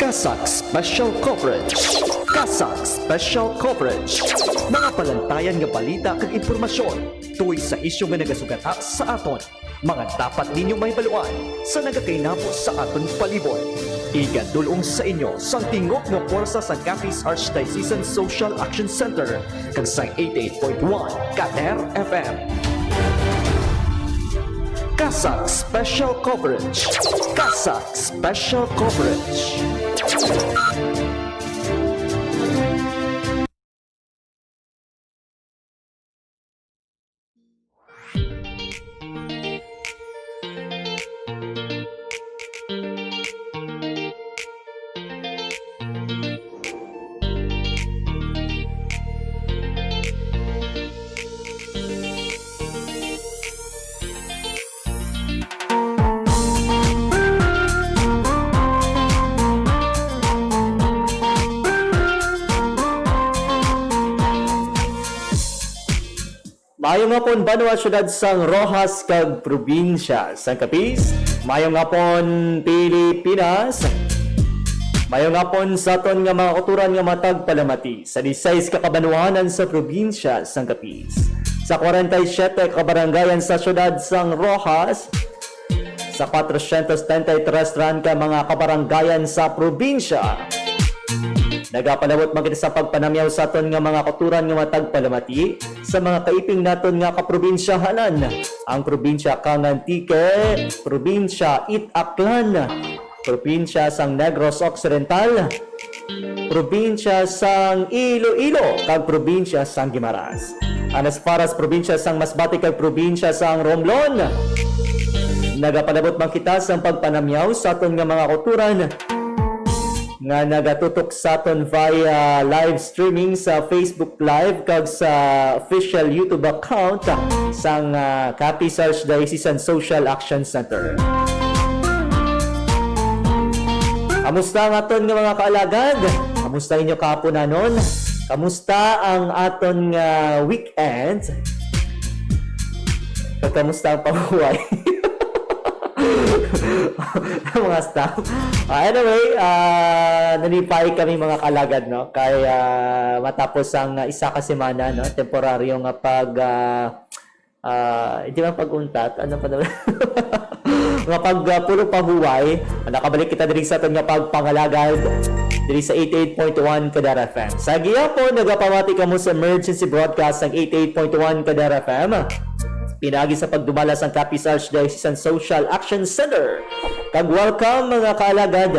Kasak Special Coverage. Kasak Special Coverage. Mga palantayan nga balita kag impormasyon tuoy sa isyu nga nagasugata sa aton. Mga dapat ninyo mahibaluan sa nagakainabo sa aton palibot. Igadulong sa inyo sa tingog nga porsa sa Capiz Archdiocesan Social Action Center kag sa 88.1 Kader FM. Kasak Special Coverage. Kasak Special Coverage. Mayong hapon Banwa syudad sang Rojas kag probinsya sang Capiz. Mayong hapon Pilipinas. Mayong hapon sa aton nga mga kuturan nga matag palamati sa 16 ka kabanwahanan sa probinsya sang Capiz. Sa 47 ka barangayan sa syudad sang Rojas. Sa 433 ka mga kabarangayan sa probinsya. Nagapalawot man kita sa pagpanamyaw sa aton nga mga kuturan nga matag palamati sa mga kaiping naton nga kaprobinsyahanan. Ang probinsya kang Antique, probinsya It-Aklan, probinsya sang Negros Occidental, probinsya sang Iloilo, kag probinsya sang Guimaras. And as far as probinsya sang Masbate kag probinsya sang Romblon, nagapalabot man kita sa pagpanamyaw sa aton nga mga kuturan nga nagatutok sa aton via live streaming sa Facebook Live kag sa official YouTube account sang Capiz Archdiocesan Social Action Center. Kamusta ang aton nga mga kaalagad? Kamusta inyo kahaponanon? Kamusta ang aton nga weekend? Kamusta ang pabuhay? Mga staff. Anyway, nalipay kami mga kalagad, no? Kaya matapos ang isa ka semana, no? Temporaryong hindi man pag-untat, ano pa naman? Mga pagpulo pahuway, nakabalik kita diri sa aton nga pagpangalagad diri sa 88.1 Kader FM. Sa giya po, nagapamati kamo sa emergency broadcast ng 88.1 Kader FM. Pinagi sa pagdumala sa Capiz Archdiocesan Social Action Center. Kag welcome mga kaalagad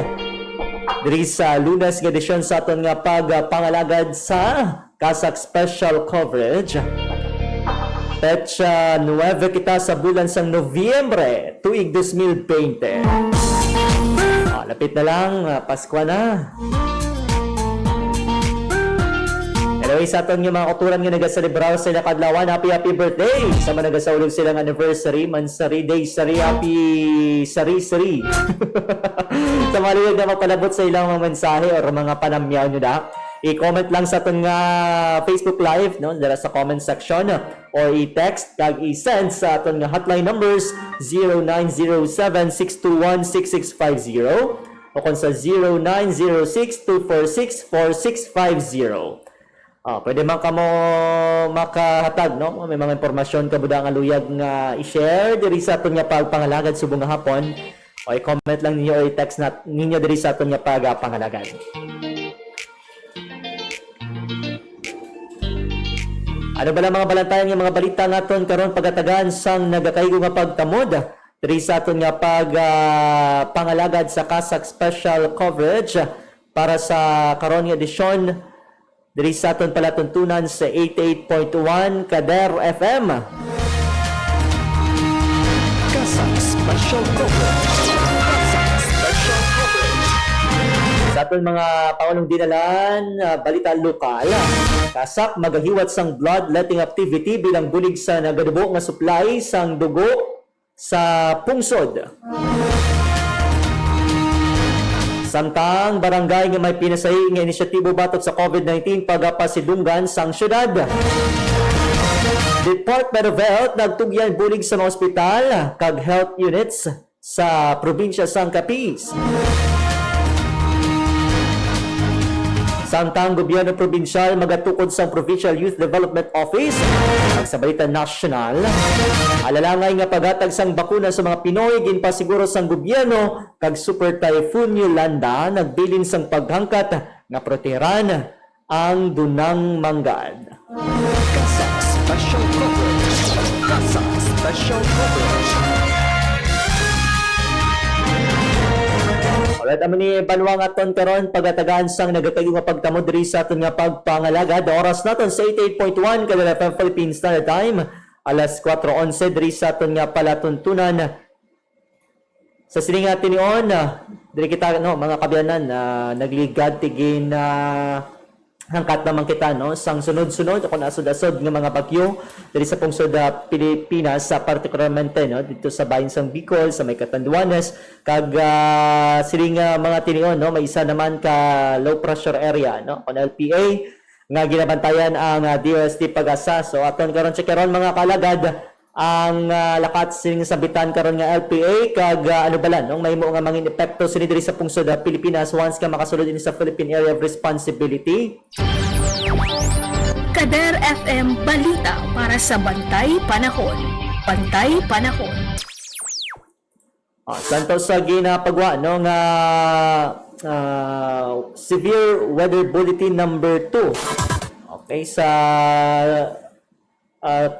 diri sa Lunes nga edisyon sa aton nga pagpangalagad sa Kasak Special Coverage. Petsa 9 kita sa bulan sang Nobyembre tuig 2020. Lapit na lang, Pasko na. Anyway, sa aton nga mga kuturan nga nagaselebraw sa nakadlawan, happy birthday! Sa mga nagasaulog silang anniversary, mansari day, sari, happy sari. Sa mga liwag na mapalabot sa ilang mga mensahe or mga panamyaw nyo na, i-comment lang sa aton nga Facebook Live, no? Dala sa comment section, or i-text, kag i-send sa aton nga hotline numbers 0907-621-6650 o kung sa 0906-246-4650. Pwede man kamo makahatag, no? May mga impormasyon ka buda nga luyag nga i-share diri sa aton nga pagpangalagad subong nga hapon o i-comment lang ninyo o i-text ninyo diri sa aton nga pagpangalagad. Ano ba lang mga balantayan nga mga balita naton karon pagatagan sang nagakaigo nga pagtamod diri sa aton nga pagpangalagad sa Kasak Special Coverage para sa karon nga edisyon diri sa aton palatuntunan sa 88.1 Kader FM. Kasak Special Coverage. Kasak Special Coverage. Sa aton mga pangulong dinalan, balita lokal. Kasak magahiwat sang bloodletting activity bilang bulig sa nagadubo nga supply sang dugo sa pungsod. Samtang barangay nga may pinasahi nga inisyatibo batok sa COVID-19 pagapasidunggan sang syudad. Department of Health nagtugyan bulig sa mga ospital kag health units sa probinsya sang Capiz. Samtang gobyerno probinsyal magatukod sa Provincial Youth Development Office ag sa balita nasyonal, alalangay nga paghatag sang bakuna sa mga Pinoy ginpasiguro sang gobyerno kag Super Typhoon Yolanda nagbilin sang paghangkat nga proteran ang dunang manggad. Kasa Special Coverage. Kasa Special Coverage. Alright, amo ni Banwang aton karon pagatagaan sang nagatayo nga pagtamo diri sa aton nga pagpangalagad. Oras naton sa 88.1 kada FM Philippine Standard Time. Alas 4:11 diri sa aton nga palatuntunan. Sa sininga tinion, diri kita no mga kabyanan nagligad tigin hangkat naman kita no sang sunod-sunod kung asod-asod nga mga bagyo diri sa pungsod Pilipinas sa partikularmente no dito sa bahin sang Bicol sa may Catanduanes kag siling mga tinion no may isa naman ka low pressure area no on LPA nga ginabantayan ang DOST Pag-asa. So aton karon check karon mga kalagad ang lakat sining sabitan karon nga LPA kag ano bala no mahimo nga mangin epekto sini diri sa pungsod Pilipinas once ka makasulod ini sa Philippine Area of Responsibility. Kader FM Balita para sa Bantay Panahon. Bantay Panahon. Santo sa ginapagwa no nga Severe Weather Bulletin number 2. Okay, sa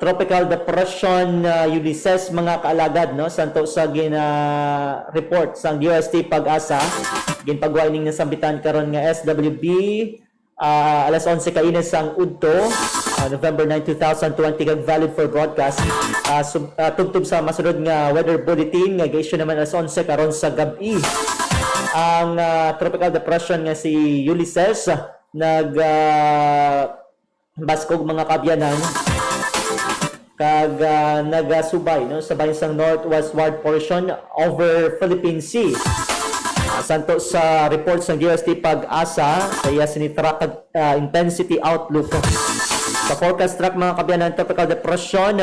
Tropical Depression Ulysses mga kaalagad no santo sa gina report sang DOST Pag-asa ginpagwa ining nasambitan karon nga SWB alas 11 kaines sang udto November 9, 2020 kag valid for broadcast tubtob sa masunod nga weather bulletin nga gi-issue naman alas 11 karon sa gabi ang tropical depression nga si Ulysses baskog mga kabyanan kag nagasubay no sa bahin sang northwestward portion over Philippine Sea. Santo sa report ng DOST Pag-asa sa iya sinitra intensity outlook. Sa forecast track mga kabyanan tropical depression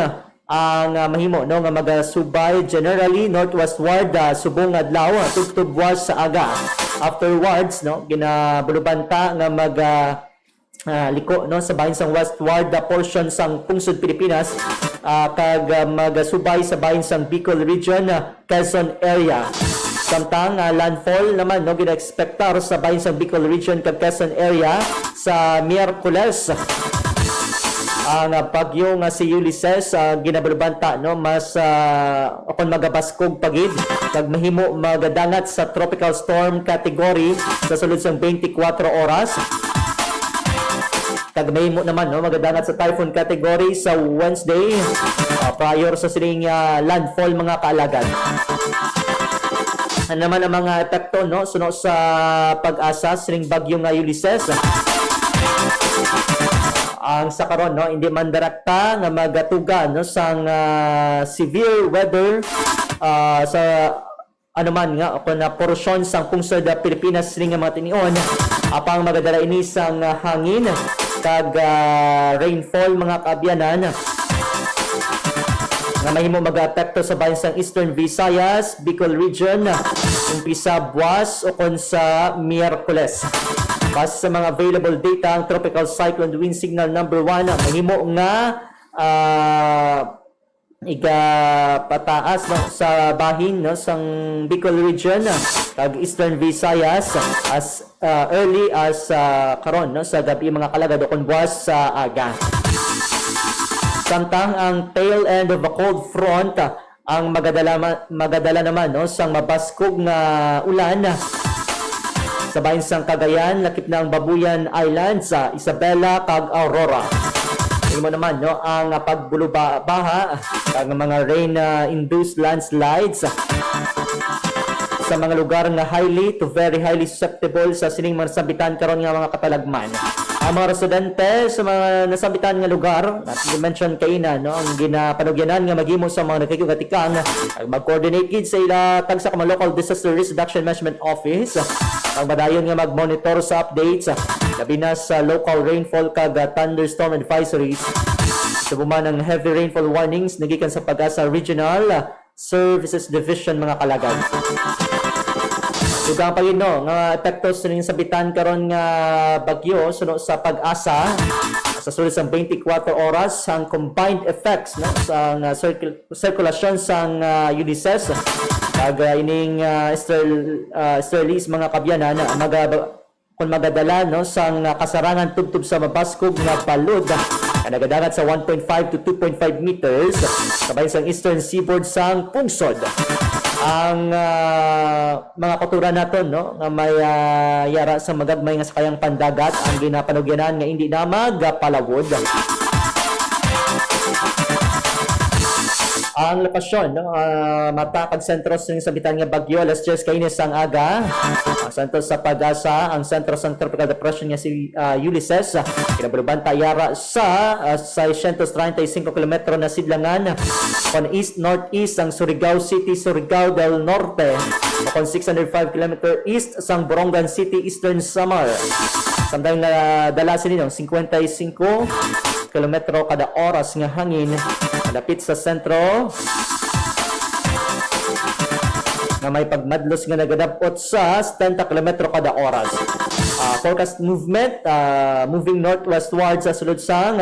ang mahimo no nga magasubay generally northwestward subong adlaw tubtob was sa aga. Afterwards no ginabulubanta nga liko no sa bahin sang westward portion sang pungsod Pilipinas kag magasubay sa bahin sang Bicol region Quezon area. Samtang landfall naman no gina-expectar sa bahin sang Bicol region kag Quezon area sa Miyerkules. Ang bagyo nga si Ulysses ginabalubanta no mas akon magabaskog pagid kag mahimo magadangat sa tropical storm category sa sulod sang 24 oras. Kag mahimo naman no magadangat sa typhoon category sa Wednesday prior sa sining landfall mga kaalagad. Ano naman ang mga epekto no suno sa Pag-asa sining bagyo nga Ulysses. Ang sa karon no hindi man direkta nga magatuga no sang severe weather sa ano man nga o na porsyon sang pungsod Pilipinas sining mga tinion apang magadala ini sang hangin kag rainfall mga kabyanan nga mahimo mag-apekto sa bahin sang Eastern Visayas, Bicol region, umpisa buwas o kon sa Miyerkules. Base sa mga available data, ang tropical cyclone wind signal number 1 mahimo nga pataas no, sa bahin no sang Bicol region kag Eastern Visayas as early as karon no sa gabi mga kalagad o kon buwas sa aga. Samtang ang tail end of a cold front ang magadala naman no sang mabaskog nga ulan sa bahin sang Cagayan, lakip na ang Babuyan Islands sa Isabela kag Aurora. Imo naman no ang pagbulubaha kag mga rain induced landslides sa mga lugar nga highly to very highly susceptible sa sining mga nasambitan karon nga mga katalagman. Ang mga residente sa mga nasambitan nga lugar, at i-mention kaina no, ang ginapanugyanan nga maghimo sa mga nakikugatikan ag mag-coordinate gid sa ila tag sa local disaster risk reduction management office ang madayon nga mag-monitor sa updates labi na sa local rainfall kag thunderstorm advisories subuman ng heavy rainfall warnings nagikan sa Pag-asa Regional Services Division mga kalagad. Dugang pa yun no, nga epekto sa ning sabitan karon nga bagyo sunod sa pag-asa sa sulod sa 24 oras ang combined effects no sa circulation sang Ulysses kag ining easterlies mga kabyanan kung magadala no sang kasarangan tubtub sa mabaskog nga balod na nagadagat sa 1.5 to 2.5 meters sabay sang eastern seaboard sang pungsod. Ang mga kultura naton no nga may yara sa magagmay nga sakayang pandagat ang ginapanugyanan nga hindi na magpalawod. Ang lokasyon no matapag sentro sa sabitan nga bagyo alas 10 kainis ang aga. Ang sentro sa pag-asa ang sentro sa tropical depression nga si Ulysses kinabulubanta yara sa 635 kilometro na sidlangan kon east northeast ang Surigao City, Surigao del Norte kon 605 kilometer east sang Borongan City, Eastern Samar. Samtang dala sini 55 kilometro kada oras nga hangin malapit sa sentro nga may pagmadlos nga nagadabot sa 70 kilometro kada oras. Forecast movement moving northwestward sa sulod sang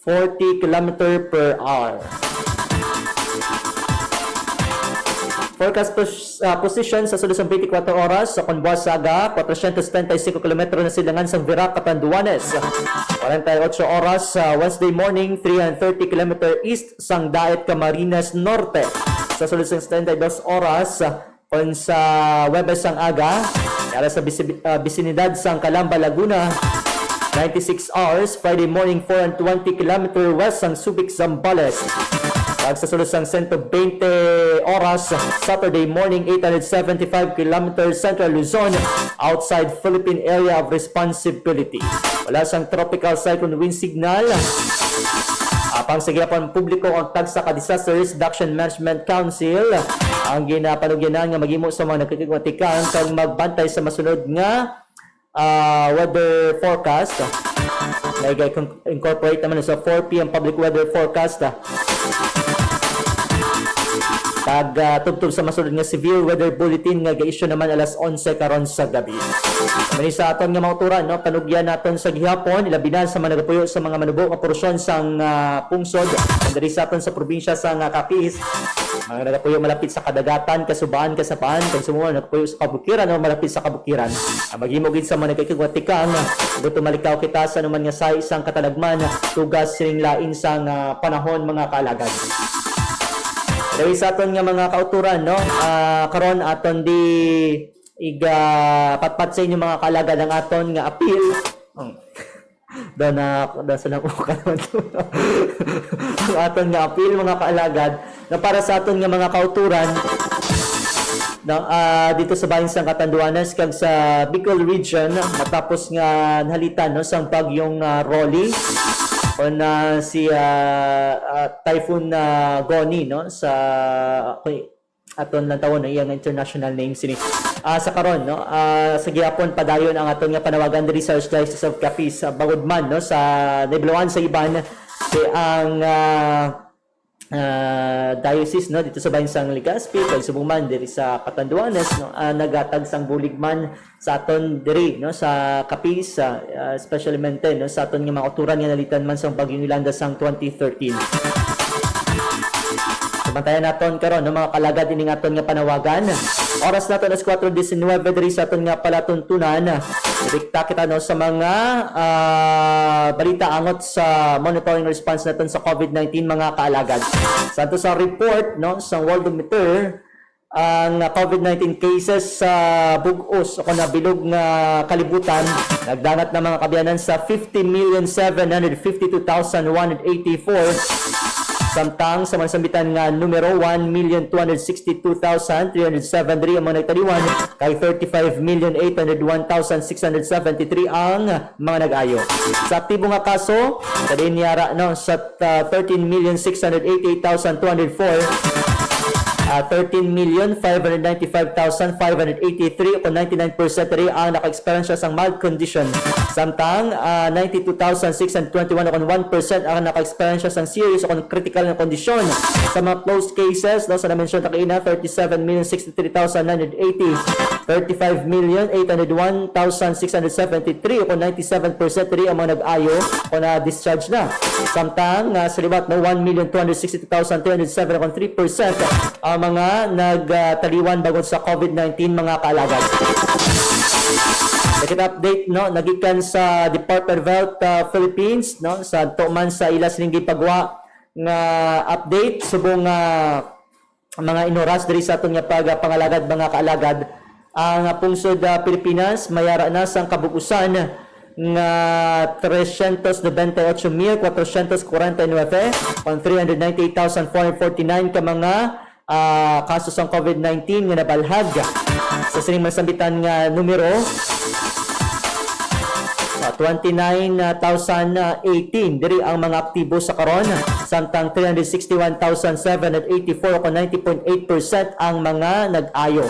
40 kilometer per hour. Forecast position sa sulod sa 24 oras sa Conbuas Saga, 475 kilometro na silangan sa Virac, Catanduanes. 48 oras sa Wednesday morning, 330 kilometro east sang Daet, Camarines Norte. Sa sulod sa 72 oras kung sa Webes sang aga, para sa bisinidad sang Calamba, Laguna. 96 hours, Friday morning, 420 kilometro west sang Subic, Zambales. Pag sa sulod sang 120 oras, Saturday morning, 875 km Central Luzon, outside Philippine Area of Responsibility. Wala sang tropical cyclone wind signal. Pang sigapon publiko ang tagsa ka Disaster Risk Reduction Management Council ang ginapanugyanan nga maghimo sa mga nagkikigwatikan kag magbantay sa masunod nga weather forecast. Incorporate naman sa 4 p.m. public weather forecast. Pag tubtub sa masunod nga severe weather bulletin nga ga-issue naman alas 11 karon sa gabi. Mani sa aton nga mauturan no panugyan naton sa gihapon ilabi na sa managapuyo sa mga manubo nga porsyon sang pungsod diri sa aton sa probinsya sa Capiz. Mga nagapuyo malapit sa kadagatan, kasubaan, kasapaan, kung sumuha nagapuyo sa kabukiran o malapit sa kabukiran. Maghimogin sa mga nagkikigwatikang buto malikaw kita sa naman nga sa isang katalagman tugas sining lain sang panahon mga kaalagad. Dahil sa aton nga mga kauturan, no? Karon aton di patpat sa inyo mga kalagad ang aton nga appeal. Doon sa nakuha naman ito. Ang aton nga appeal mga kaalagad na para sa aton nga mga kauturan no, dito sa bahin sang Catanduanes kag sa Bicol region matapos nga nahalitan no, sang bagyong Rolly on si Typhoon Goni no sa aton lang tawon iyang international name sini sa karon no sa gihapon padayon ang aton nga panawagan diri sa Archdiocese of Capiz bangod man no sa nibloan sa iban ang diocese no dito sa bahin sang Legazpi kag subong diri sa Catanduanes no nagatag sang bulig man sa aton diri no sa Capiz especially no sa aton nga mga uturan nga nalitan man sang bagyong Yolanda sang 2013. Samantayan naton karon no mga kalagad ining aton nga panawagan. Oras naton alas 4:19 diri sa aton nga palatuntunan. Direkta kita no sa mga balita angot sa monitoring response naton sa COVID-19 mga kaalagad. Sa ato sa report no sa Worldometer ang COVID-19 cases sa bug-os o nabilog nga kalibutan nagdangat na mga kabiyanan sa 50,752,184 samtang sa mansambitan nga numero 1,262,307 ang mga nagtaliwan kay 35,801,673 ang mga nag-ayo. Sa aktibo nga kaso sa dinyara no sa 13,688,204 13,595,583 o 99% rin ang naka-experience sa mild condition. Samtang 92,621 o 1% ang naka-experience sa serious o critical na kondisyon. Sa mga closed cases, no, sa na-mention na kaina, 37,063,980 35,801,673 o kung 97% diri ang mga nag-ayo o na discharge na. Samtang sa libat no 1,262,307 o kung 3% ang mga nagtaliwan bagon sa COVID-19 mga kaalagad. Nakita update no nagikan sa Department of Health Philippines no sa tuman sa ilas ning gipagwa nga update subong mga inoras diri sa atong pangalagad mga kaalagad ang pungsod Pilipinas mayara na sang kabugusan nga 398,449 on 398,449 ka mga kaso sang COVID-19 nga nabalhag sa sining masambitan nga numero 29,018 diri ang mga aktibo sa karon samtang 361,784 o 90.8% ang mga nag-ayo.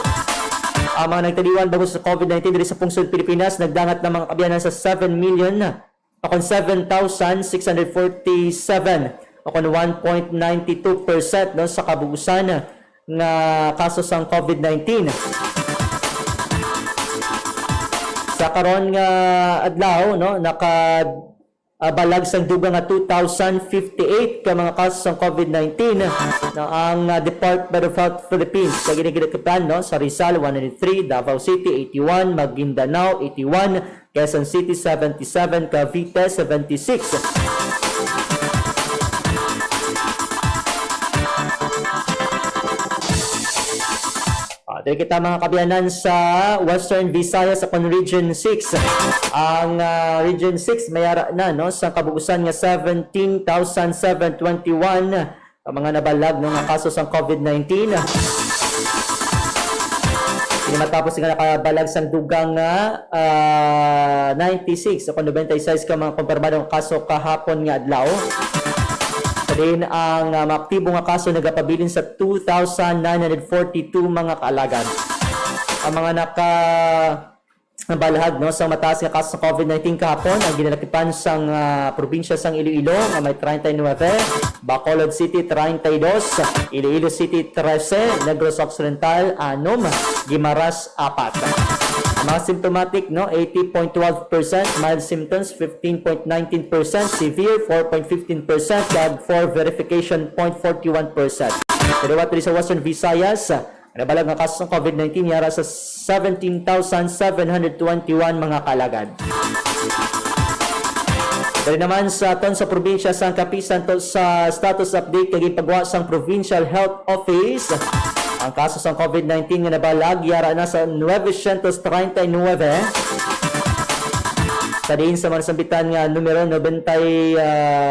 Ang mga nagtaliwan bago sa COVID-19 diri sa pungsod Pilipinas nagdangat ng mga kabiyanan sa 7,647 o 1.92% no sa kabuusan nga kaso sang COVID-19. Sa karon nga adlaw no balag sang dugang nga 2,058 ka mga kaso sang COVID-19 no ang Department of Health Philippines kay ginigilitan no sa Rizal 103, Davao City 81, Maguindanao 81, Quezon City 77, Cavite 76. Dahil kita mga kabiyanan sa Western Visayas sa Region 6. Ang Region 6 mayara na no sa kabugusan nga 17,721 ang mga nabalag ng kaso sa COVID-19. Matapos nga nakabalag sang dugang nga 96 o 96 ka mga kumpirmadong kaso kahapon nga adlaw. Din ang maaktibong nga kaso nagapabilin sa 2,942 mga kaalagan. Ang mga nakabalahag no sa mataas nga kaso sa COVID-19 kahapon ang ginalakipan sang probinsya sang Iloilo nga may 39, Bacolod City 32, Iloilo City 13, Negros Occidental 6, Guimaras 4. Mga symptomatic no 80.12%, mild symptoms 15.19%, severe 4.15%, and for verification 0.41%. Daliwat rin sa Western Visayas, nabalag nga kaso ng COVID-19 yara sa 17,721 mga kalagad. Dali naman sa aton sa probinsya sang Kapisan to sa status update kay pagwa sang Provincial Health Office. Ang kaso sa COVID-19 nga nabalag yara na sa 939. Sa diin sa masambitan nga numero 97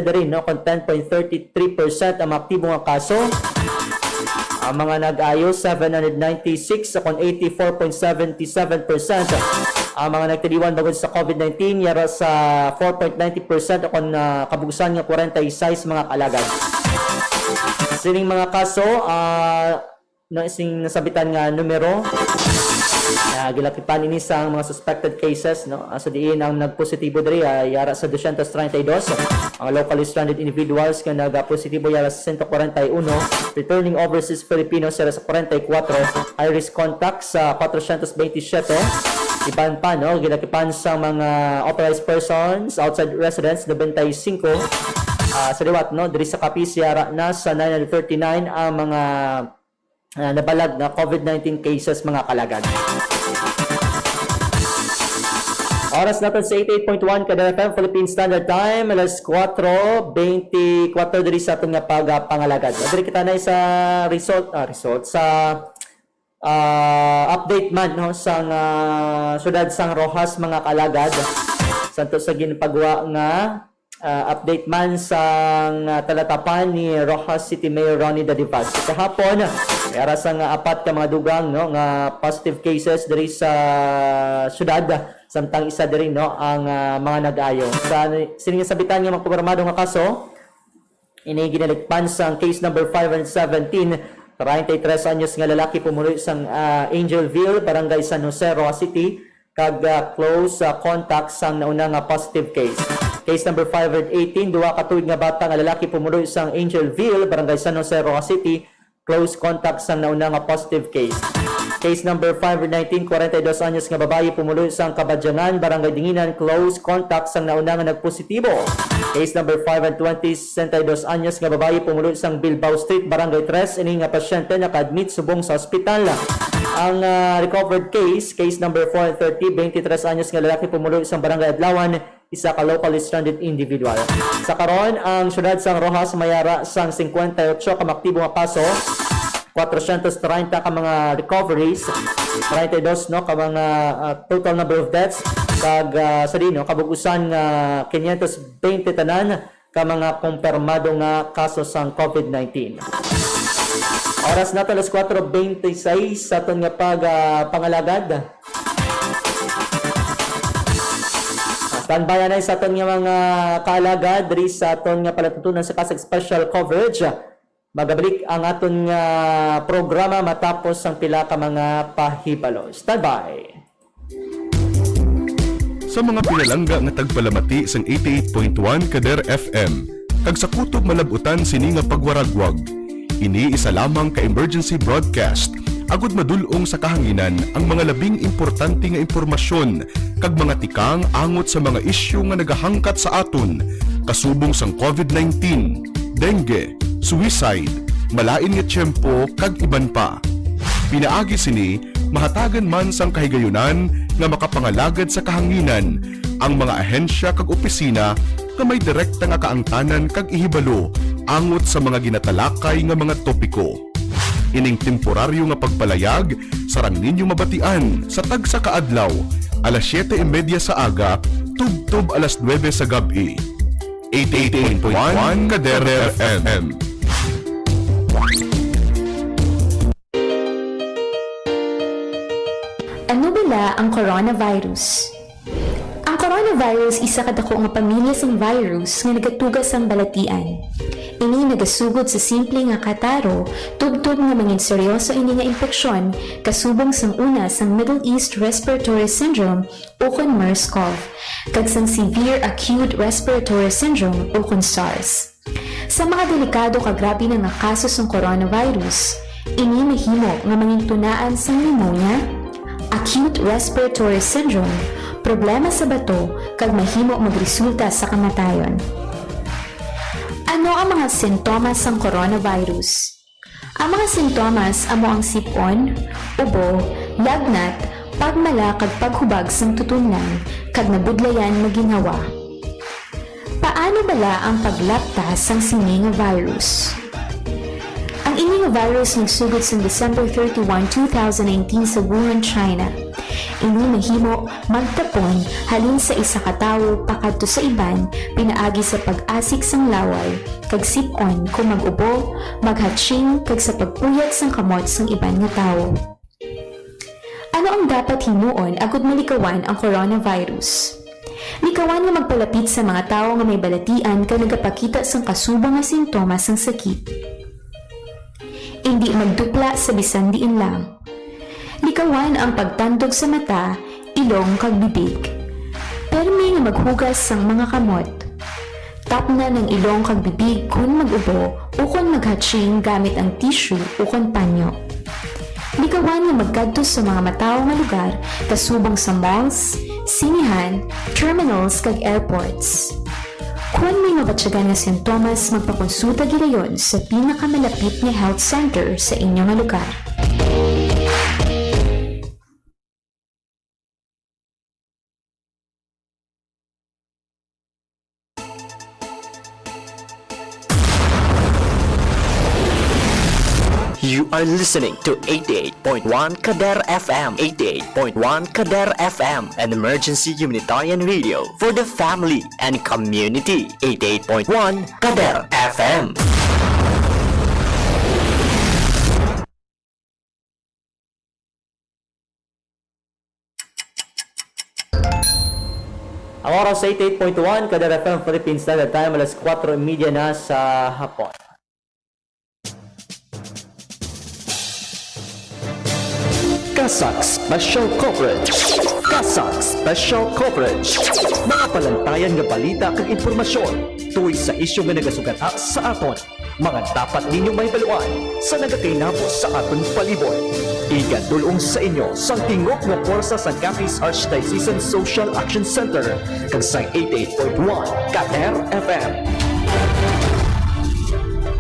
rin no kon 10.33% ang aktibo nga kaso. Ang mga nag-ayo 796 sa kon 84.77%. Ang mga nagtiliwan bagod sa COVID-19 yara sa 4.90% kon kabugusan nga 46 mga kalagad. Sining mga kaso no ising nasabitan nga numero gilakipan ini sa mga suspected cases no sa diin ang nagpositibo diri yara sa 232 ang locally stranded individuals nga nagapositibo yara sa 141 returning overseas Filipinos yara sa 44 high risk contacts sa 427 iban pa no gilakipan sa mga authorized persons outside residents 95 sa liwat no diri sa Capiz yara na sa 939 ang mga nabalag na COVID-19 cases mga kalagad. Oras natin sa 88.1 kada FM Philippine Standard Time alas 4:24 diri sa atong pangalagad. Diri kita na sa result sa update man no sang syudad sang Rojas mga kalagad. Santo sa ginpagwa nga update man sa talatapan ni Rojas City Mayor Ronnie Dadivas. Kahapon, era sa apat ka mga dugang no nga positive cases diri sa syudad samtang isa diri no ang mga nag-ayo. Sa sining sabitan nga magkumpirmado nga kaso ini ginalikpan sa case number 517 33 anyos nga lalaki pumuloy sang Angelville, Barangay San Jose, Roa City kag close contact sang nauna nga positive case. Case number 518 duha ka tuig nga bata nga lalaki pumuloy sang Angelville, Barangay San Jose, Roa City, close contact sang nauna nga positive case. Case number 519, 42 anyos nga babae pumulo sang Kabadyanan, Barangay Dinginan, close contact sang nauna nga nagpositibo. Case number 520, 62 anyos nga babae pumulo sang Bilbao Street, Barangay 3, ini nga pasyente naka-admit subong sa ospital. Ang recovered case number 430, 23 anyos nga lalaki pumulo isang Barangay Adlawan, isa ka locally stranded individual. Sa karon, ang syudad sang Rojas mayara sang 58 ka maktibo nga kaso, 430 ka mga recoveries, 32 no ka mga total number of deaths, kag sa dino kabugusan nga 520 tanan ka mga kumpirmado nga kaso sang COVID-19. Oras na alas 4:26 sa aton nga pangalagad. Standby na sa aton nga mga kaalagad diri sa aton nga palatutunan sa kasag special coverage. Magabalik ang aton nga programa matapos ang pila ka mga pahibalo. Standby. Sa mga pinalangga nga tagpalamati sang 88.1 Kader FM, kag sa kutob malabutan sini nga pagwaragwag. Ini isa lamang ka emergency broadcast agud madulong sa kahanginan ang mga labing importante nga impormasyon kag mga tikang angot sa mga isyu nga nagahangkat sa aton kasubong sang COVID-19, dengue, suicide, malain nga tiyempo kag iban pa. Pinaagi sini mahatagan man sang kahigayunan nga makapangalagad sa kahanginan ang mga ahensya kag opisina nga may direkta nga kaangtanan kag ihibalo angot sa mga ginatalakay nga mga topiko. Ining temporaryo nga pagpalayag sarang ninyo mabatian sa tagsa kaadlaw alas 7:30 sa aga tubtob alas 9 sa gabi. 88.1 Kader FM. Ano bala ang coronavirus? Ang coronavirus isa kadako nga pamilya sang virus nga nagatugas ang balatian. Ini nagasugod sa simple nga kataro, tubtob nga mangin seryoso ini nga infeksyon kasubong sang una sang Middle East Respiratory Syndrome o kon MERS-CoV, kag sang Severe Acute Respiratory Syndrome o kon SARS. Sa mga delikado kag grabe na nga kaso sang coronavirus, ini mahimo nga mangin tunaan sang pneumonia, acute respiratory syndrome, problema sa bato, kag mahimo magresulta sa kamatayon. Ano ang mga sintomas ng coronavirus? Ang mga sintomas amo ang sipon, ubo, lagnat, pagmala kag paghubag sang tutunlan, kag nabudlayan maginhawa. Paano bala ang paglaptas sang sini nga virus? Ang ini nga virus nagsugod sa December 31, 2019 sa Wuhan, China. Ini mahimo magtapon halin sa isa ka tawo pakadto sa iban pinaagi sa pag-asik sang laway, kag sip-on kung mag-ubo, maghatching kag sa pagpuyat sang kamot sang iban nga tawo. Ano ang dapat himuon agud malikawan ang coronavirus? Likawan nga magpalapit sa mga tawo nga may balatian kag nagapakita sang kasubong nga sintomas sang sakit. Hindi magdupla sa bisan diin lang. Likawan ang pagtandog sa mata, ilong kag bibig. Permi nga maghugas sang mga kamot. Tapna ng ilong kag bibig kung mag-ubo o kung maghatching gamit ang tissue o kung panyo. Likawan nga magkadto sa mga mataw nga lugar kasubong sa malls, sinihan, terminals kag airports. Kung may mabatsyagan nga sintomas, magpakonsulta gidayon sa pinakamalapit nga health center sa inyong nga lugar. You are listening to 88.1 Kader FM. 88.1 Kader FM, an emergency humanitarian radio for the family and community. 88.1 Kader FM. Ang oras sa 88.1 Kader FM Philippines Standard Time alas 4:30 na sa hapon. Kasak Special Coverage. Kasak Special Coverage. Mga palantayan nga balita kag impormasyon tuwing sa isyu nga nagasugata sa aton. mga dapat ninyong mahibaluan sa nagakainabo sa aton palibot. Igadulong sa inyo sang tingog nga porsa sa Capiz Archdiocesan Social Action Center kag sa 88.1 KDR FM.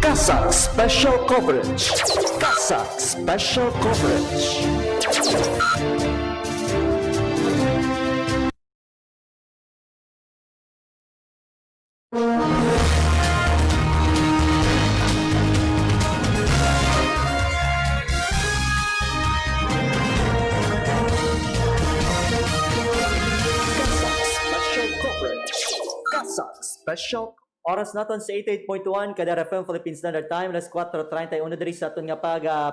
Kasag Special Coverage. Kasag Special Coverage. Kasag Special Coverage. Kasag Special Oras naton sa 88.1 KDR FM Philippine Standard Time, alas 4:31 diri sa aton nga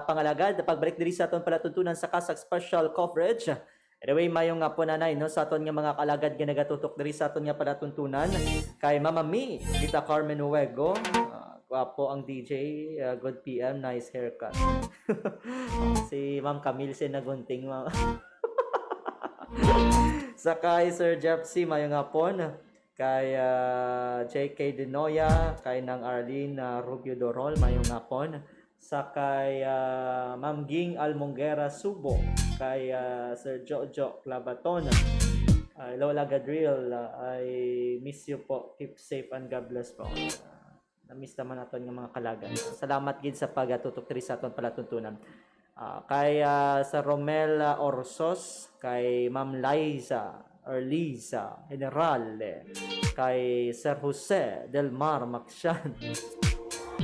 pangalagad, pagbalik diri sa aton palatuntunan sa Kasag Special Coverage. Anyway, mayong nga po nanay no sa aton nga mga kalagad nga nagatutok diri sa aton nga palatuntunan kay Mama Mi, Tita Carmen Huego, gwapo ang DJ, good PM, nice haircut. Si Ma'am Camille Sinagunting, ma'am. Sakay Sir Jeffsy, mayong hapon. Kay JK Dinoya, kay nang Arlene Rubio Dorol, mayong hapon. Sa kay Ma'am Ging Almongera Subo, kay Sir Jojo Clabaton, Lola Gadriel, I miss you po, keep safe and God bless po. Na-miss naman natin ng mga kalagan. Salamat gid sa pagatutok diri sa aton palatuntunan. Kay sa Romel Orsos, kay Ma'am Liza General, kay Sir Jose Del Mar Maksyan,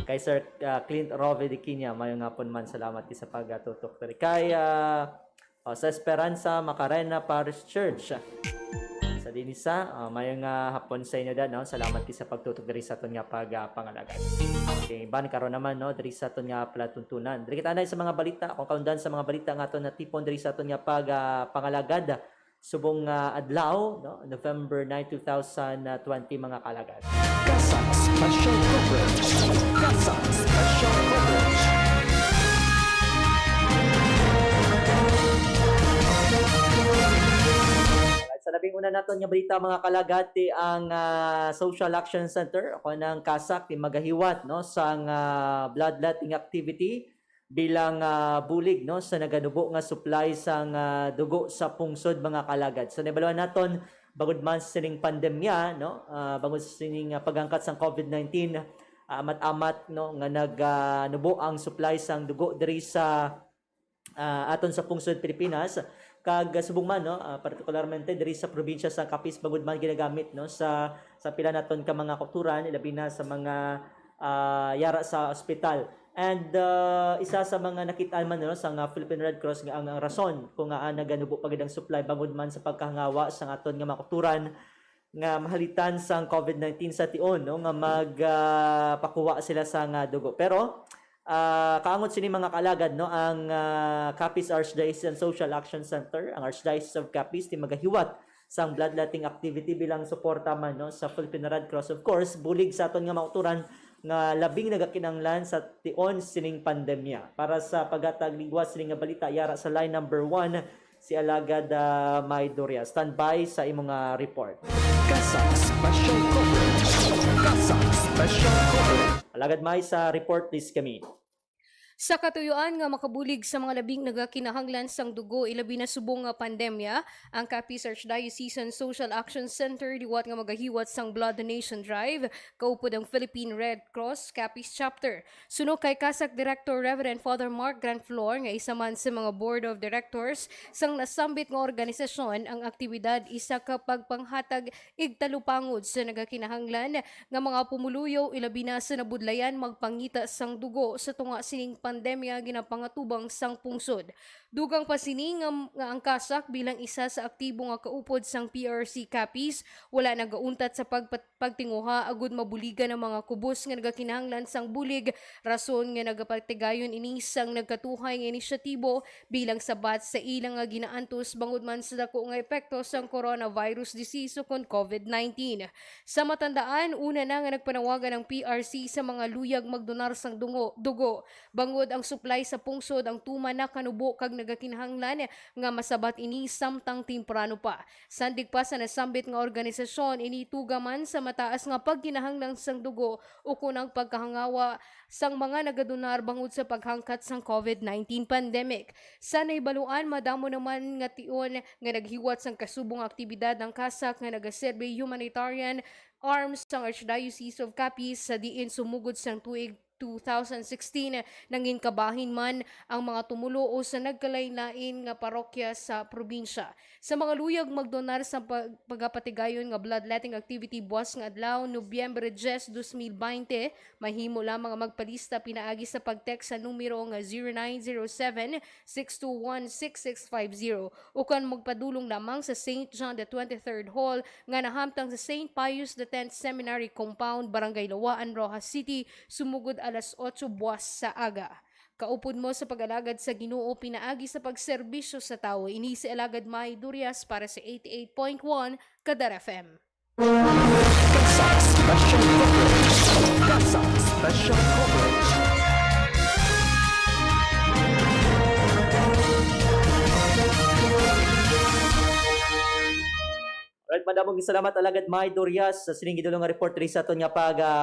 kay Sir Clint Rove de Quiña, mayong hapon man, salamat sa pagatutok diri. Kay sa Esperanza Macarena Parish Church sa Dinisa, mayong hapon sa inyo dan, no? Salamat sa pagtutok diri sa aton nga pangalagan. Okay, ban karon naman no diri sa aton nga palatuntunan. Diri kita sa mga balita, kung kaundan sa mga balita nga aton natipon diri sa aton nga pangalagad subong adlaw, no? November 9, 2020, mga kalagad. Kasag Special Coverage. Kasag Special Coverage. Sa labing una naton nga balita, mga kalagati, ang Social Action Center ako ng Kasak ti magahiwat no sang bloodletting activity bilang bulig no sa naganubo nga supply sang dugo sa pungsod, mga kalagad. So nabaluan naton bagud man sining pandemya no, bagud sining pagangkat sang COVID-19, amat-amat no nga nagnubo ang supply sang dugo diri sa aton sa pungsod Pilipinas, kag subong man no, partikularmente diri sa probinsya sa Capiz, bagud man ginagamit no sa pila naton ka mga kulturan, ilabi na sa mga yara sa ospital. And isa sa mga nakitaan man no sa Philippine Red Cross nga ang rason kung naganubo pagid ang supply bangod man sa pagkahangawa sa aton nga makuturan nga mahalitan sang COVID-19 sa tion no nga magpakuha sila sa dugo. Pero kaangot sini mga kalagad no ang Capiz Archdiocesan Social Action Center, ang Archdiocese of Capiz, ti magahiwat sang bloodletting activity bilang suporta man no sa Philippine Red Cross. Of course, bulig sa aton nga makuturan nga labing nagakinanglan sa tion sining pandemya. Para sa paghatag ligwas sining nga balita, yara sa line number 1 si Alagad May Doria. Standby sa imong report. Kasag Special Coverage. Kasag Special Coverage. Alagad May sa report, please kami. Sa katuyuan nga makabulig sa mga labing nagakinahanglan sang dugo ilabi na subong nga pandemya, ang Capiz Archdiocesan Social Action Center liwat nga magahiwat sang blood donation drive kaupod ang Philippine Red Cross Capiz Chapter. Suno kay Kasag Director Reverend Father Mark Granflor nga isa man sa mga board of directors sang nasambit nga organisasyon, ang aktibidad isa ka pagpanghatag igtalupangod sa nagakinahanglan nga mga pumuluyo ilabi na sa nabudlayan magpangita sang dugo sa tunga sining pandemya ginapangatubang sang pungsod. Dugang pasining nga ang Kasak bilang isa sa aktibo nga kaupod sang PRC Capiz, wala nagauntat sa pagtinguha agud mabuligan ng mga kubos nga nagakinahanglan sang bulig, rason nga nagapatigayon ini sang nagkatuhay nga inisyatibo bilang sabat sa ilang nga ginaantos bangod man sa dako nga epekto sang coronavirus disease o kon COVID-19. Sa matandaan, una na nga nagpanawagan ng PRC sa mga luyag magdonar sang dugo bangod Bangod ang supply sa pungsod ang tuman na kanubo kag nagakinahanglan nga masabat ini samtang temprano pa. Sandig pa sa nasambit nga organisasyon ini tugaman sa mataas nga pagkinahanglan sang dugo o kunang pagkahangawa sang mga nagadonar bangod sa paghangkat sang COVID-19 pandemic. Sa naibaluan madamo naman nga tion nga naghiwat sang kasubong aktibidad ng kasak nga nagaserbe humanitarian arms sang Archdiocese of Capiz sa diin sumugod sang tuig 2016 nangin kabahin man ang mga tumulo o sa nagkalain-lain nga parokya sa probinsya. Sa mga luyag magdonar sa pagapatigayon nga bloodletting activity buwas nga adlaw Nobyembre 10, 2020, mahimo lamang ang magpalista pinaagi sa pag-text sa numero nga 0907-621-6650 o kan magpadulong lamang sa St. John the 23rd Hall nga nahamtang sa St. Pius X Seminary Compound, Barangay Lawaan, Rojas City, sumugod alas 8 buwas sa aga. Kaupod mo sa pag-alagad sa Ginoo pinaagi sa pagserbisyo sa tao. Ini si Alagad Mai Durias para sa 88.1 Kadar FM. Kasa Special Coverage. Right, madamong salamat Alagad May Dorias sa sining gidulong nga report diri sa aton nga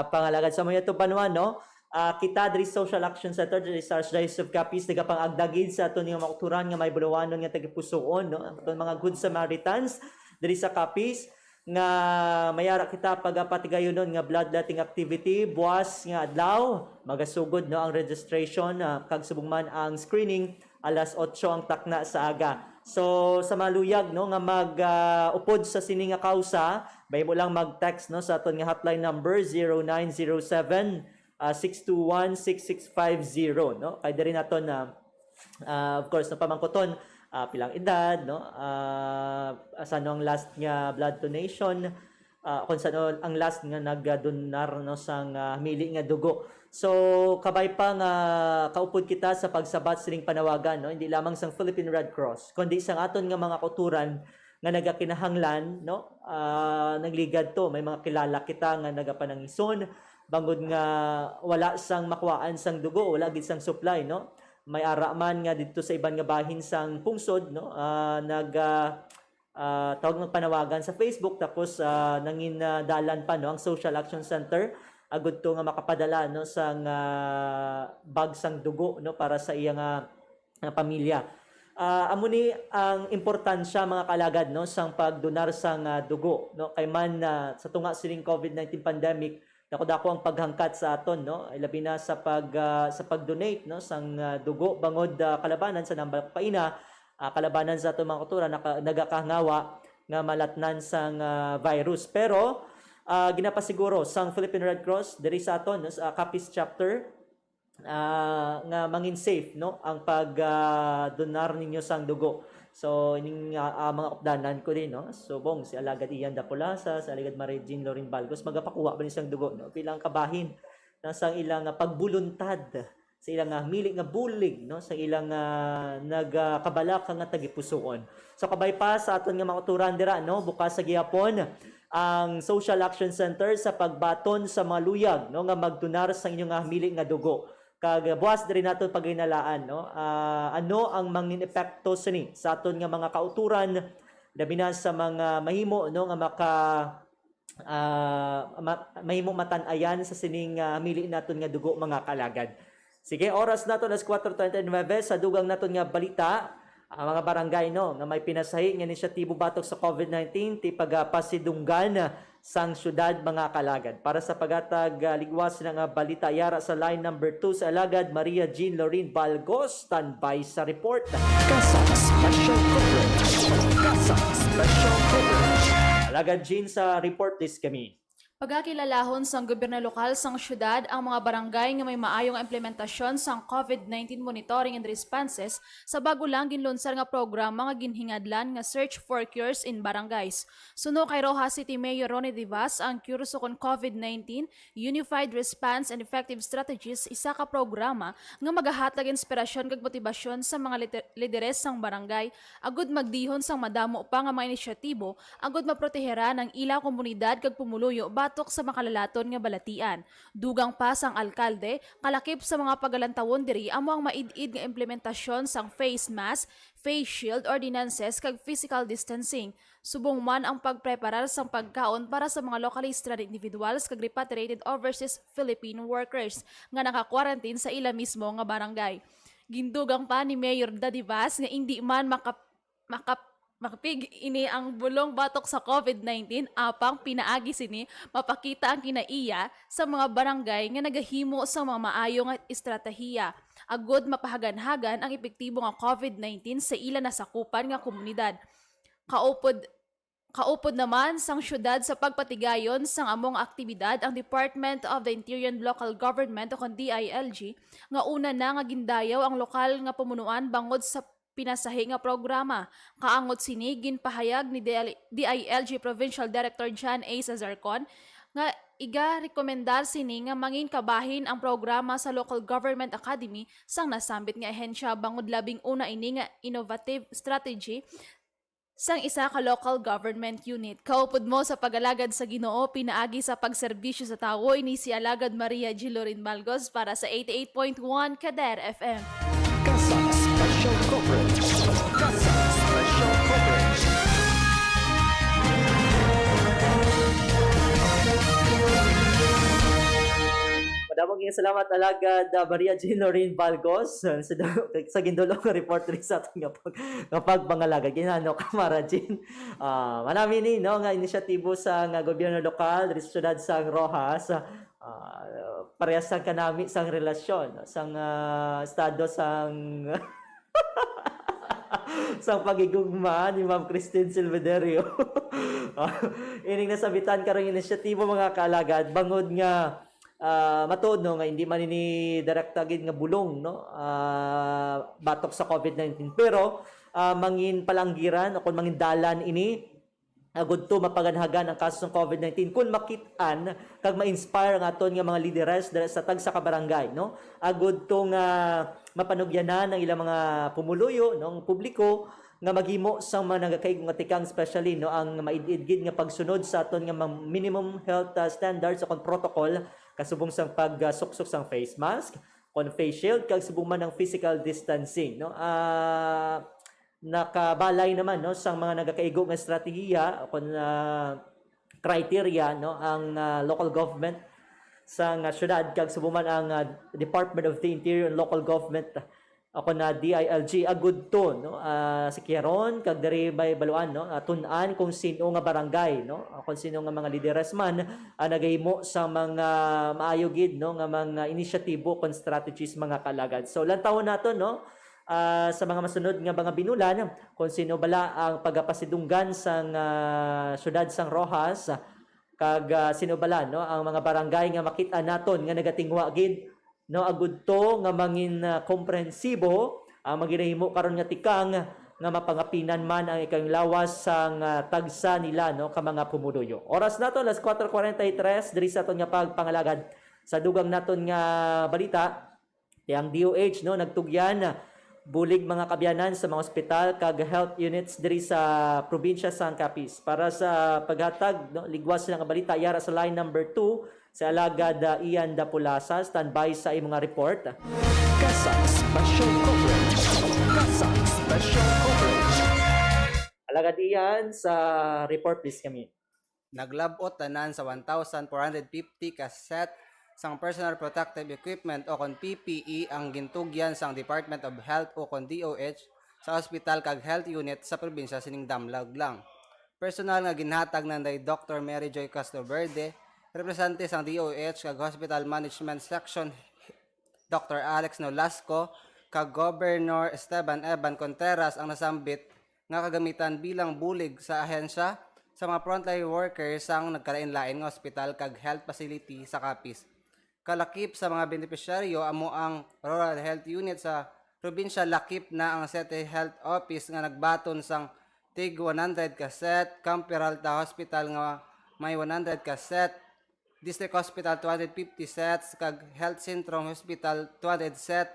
pangalagad sa mga panuan, no. Kita diri Social Action Center diri sa Archdiocese of Capiz nagapang-agdagid sa aton nga makuturan nga may bulawanon nga tagipusoon, no. Ang aton mga Good Samaritans diri sa Capiz nga mayara kita pagapatigayonon nga bloodletting activity buwas nga adlaw magasugod, no, ang registration kag subong man ang screening alas 8 ang takna sa aga. So sa maluyag, no, nga upod sa sini nga kausa, may mo lang mag-text, no, sa aton nga hotline number 0907-621-6650, no. Kay diri naton na of course na pamangkoton pilang edad, no, sano ang last nga blood donation, kung sano ang last nga nagdonar, no, sang mili nga dugo. So kabay pa nga kaupod kita sa pagsabat sining panawagan, no, hindi lamang sang Philippine Red Cross kundi sang aton nga mga kauturan nga nagakinahanglan, no, nagligad to may mga kilala kita nga nagapanangison bangod nga wala sang makuhaan sang dugo, wala gid sang supply, no. May ara man nga dito sa iban nga bahin sang pungsod, no, tawag ng panawagan sa Facebook tapos nangin dalan pa, no, ang Social Action Center agud to nga makapadala, no, sang bag sang dugo, no, para sa iyang pamilya. Amo ni ang importansya mga kalagad, no, sang pagdonar sang dugo, no, kay man sa tunga sining COVID-19 pandemic dako-dako ang paghangkat sa aton, no, labi na sa pag-donate, no, sang dugo bangod kalabanan sa nambal paina, kalabanan sa aton mga kultura nagakahangawa nga malatnan sang virus. Pero ginapasiguro sang Philippine Red Cross diri sa aton, no, sa Capiz chapter nga mangin safe, no, ang pag-donar ninyo sang dugo. So ining mga updanan ko din, no, subong si Alagad Ian Dapolasa, sa Alagad Marie-Jean Lorin Balgos magapakuha ba ni sang dugo, no, pilang kabahin sang ilang pagbuluntad sa ilang mili nga bulig, no, sa ilang nagkabalak nga tagipusoon. So kabay pa sa aton nga makuturan dira, no, bukas sa gihapon ang Social Action Center sa pagbaton sa mga luyag, no, nga magdonar sa inyong mili nga dugo. Kag buwas diri naton paginalaan, no, ano ang mangin epekto sini sa aton nga mga kauturan labi na sa mga mahimo, no, nga mahimo matan-ayan sa sining mili naton nga dugo mga kalagad. Sige, oras naton alas 4:39 sa dugang naton nga balita. Mga barangay, no, nga may pinasahi nga inisyatibo batok sa COVID-19 ti pagapasidunggan sang syudad mga kalagad. Para sa pagatag ligwas ng balita yara sa line number 2 sa Alagad Maria Jean Lorin Balgos, standby sa report. Kasa Special Coverage. Kasa Special Coverage. Alagad Jean sa report list kami. Pagkakilalahon sang gobyerno lokal sang syudad ang mga barangay nga may maayong implementasyon sang COVID-19 monitoring and responses sa bago lang ginlunsar nga programa nga ginhingadlan nga Search for Cures in Barangays. Suno kay Rojas City Mayor Ronnie Divas ang Cure kon COVID-19 Unified Response and Effective Strategies, isa ka programa nga magahatag inspirasyon kag motibasyon sa mga lideres sang barangay agud magdihon sang madamo pa nga mga inisyatibo agud maprotehera ng ila komunidad kag pumuluyo batok sa makalalaton nga balatian. Dugang pa sang alkalde, kalakip sa mga pagalantawon diri amo ang maid-id nga implementasyon sang face mask, face shield ordinances kag physical distancing. Subong man ang pagpreparar sang pagkaon para sa mga locally stranded individuals kag repatriated overseas Philippine workers nga naka-quarantine sa ila mismo nga barangay. Gindugang pa ni Mayor Daddy Vaz nga hindi man makapig ini ang bulong batok sa COVID-19 apang pinaagi sini mapakita ang kinaiya sa mga barangay nga nagahimo sa mga maayo nga estratehiya agud mapahagan-hagan ang epektibo nga COVID-19 sa ila nasakupan nga komunidad. Kaupod naman sang syudad sa pagpatigayon sang among aktibidad ang Department of the Interior and Local Government o DILG nga una na nga gindayaw ang lokal nga pamunuan bangod sa pinasahi nga programa. Kaangot sini ginpahayag ni DILG Provincial Director John A. Sazarcon nga iga rekomendar sini nga mangin kabahin ang programa sa Local Government Academy sang nasambit nga ehensya bangod labing una ini nga innovative strategy sang isa ka local government unit. Kaupod mo sa pag-alagad sa Ginoo, pinaagi sa pagserbisyo sa tawo, ini si Alagad Maria G. Lorin Malgos para sa 88.1 Kader FM. Kasa Special Coverage. Kasa Special Coverage. Madamong nga salamat Alagad Maria G. Lorin Balgos sa gindulong nga report rin sa aton nga pagbangalagad. Ginano Kamara Jean. Manami ni no nga inisyatibo sa nga gobyerno lokal diri sa syudad sang Rojas. Parehas sang kanami sang relasyon sang estado sang sang pagigugma ni Ma'am Christine Silvederio. Ining nasabitan karong inisyatibo mga kaalagad bangod nga matuod no nga hindi man ini direkta gid nga bulong no batok sa COVID-19 pero mangin palanggiran o kung mangin dalan ini agud to mapaganhagan ang kaso ng COVID-19 kung makit-an kag ma-inspire ang aton nga mga lideres sa tagsa ka barangay no agud to nga mapanugyanan ng ilang mga pumuluyo no publiko nga maghimo sa mga nagakaig nga tikang especially no ang maididgid nga pagsunod sa aton nga minimum health standards o protocol kasubong sang pagsuksok sang face mask kon face shield kag subong man ang physical distancing no nakabalay naman no sang mga nagakaigo nga estratehiya kon criteria no ang local government sang syudad kag subong man ang Department of the Interior and Local Government ako na DILG agud to no si Kieron kag diri bay baluan no tun-an kung sino nga barangay no kung sino nga mga lideres man nagahimo sa mga maayo gid no nga mga inisyatibo kon strategies mga kalagad. So lantawon nato no sa mga masunod nga mga binulan kung sino bala ang pagapasidunggan sang syudad sang Rojas kag sino bala no ang mga barangay nga makita naton nga nagatingwa gid no agud to nga mangin komprehensibo maginahimo karon nga tikang nga mapangapinan man ang ikang lawas sang tagsa nila no ka mga pumuluyo. Oras nato alas 4:43 diri sa aton nga pagpangalagad sa dugang naton nga balita. Yang DOH no nagtugyan bulig mga kabyanan sa mga ospital kag health units diri sa probinsya sang Capiz. Para sa paghatag no ligwas nga balita yara sa line number 2 sa Alagad Ian Dapulasa, standby sa imong report. Kasa Special Coverage. Kasa Special Coverage. Alagad Ian sa report please kami. Naglabot tanan sa 1,450 ka set sang personal protective equipment o kon PPE ang gintugyan sang Department of Health o kon DOH sa ospital kag health unit sa probinsya sining Damlag lang. Personal nga ginhatag ng Dr. Mary Joy Castroverde, represente sang DOH kag Hospital Management Section Dr. Alex Nolasco kag Governor Esteban Eban Contreras ang nasambit nga kagamitan bilang bulig sa ahensya sa mga frontline workers sang nagkalain-lain nga ospital kag health facility sa Capiz. Kalakip sa mga beneficiaryo amo ang Rural Health Unit sa probinsya, lakip na ang City Health Office nga nagbaton sang tig 100 ka set, Camp Peralta Hospital nga may 100 ka set, District Hospital 250 sets, kag Health Centrum Hospital 200 set,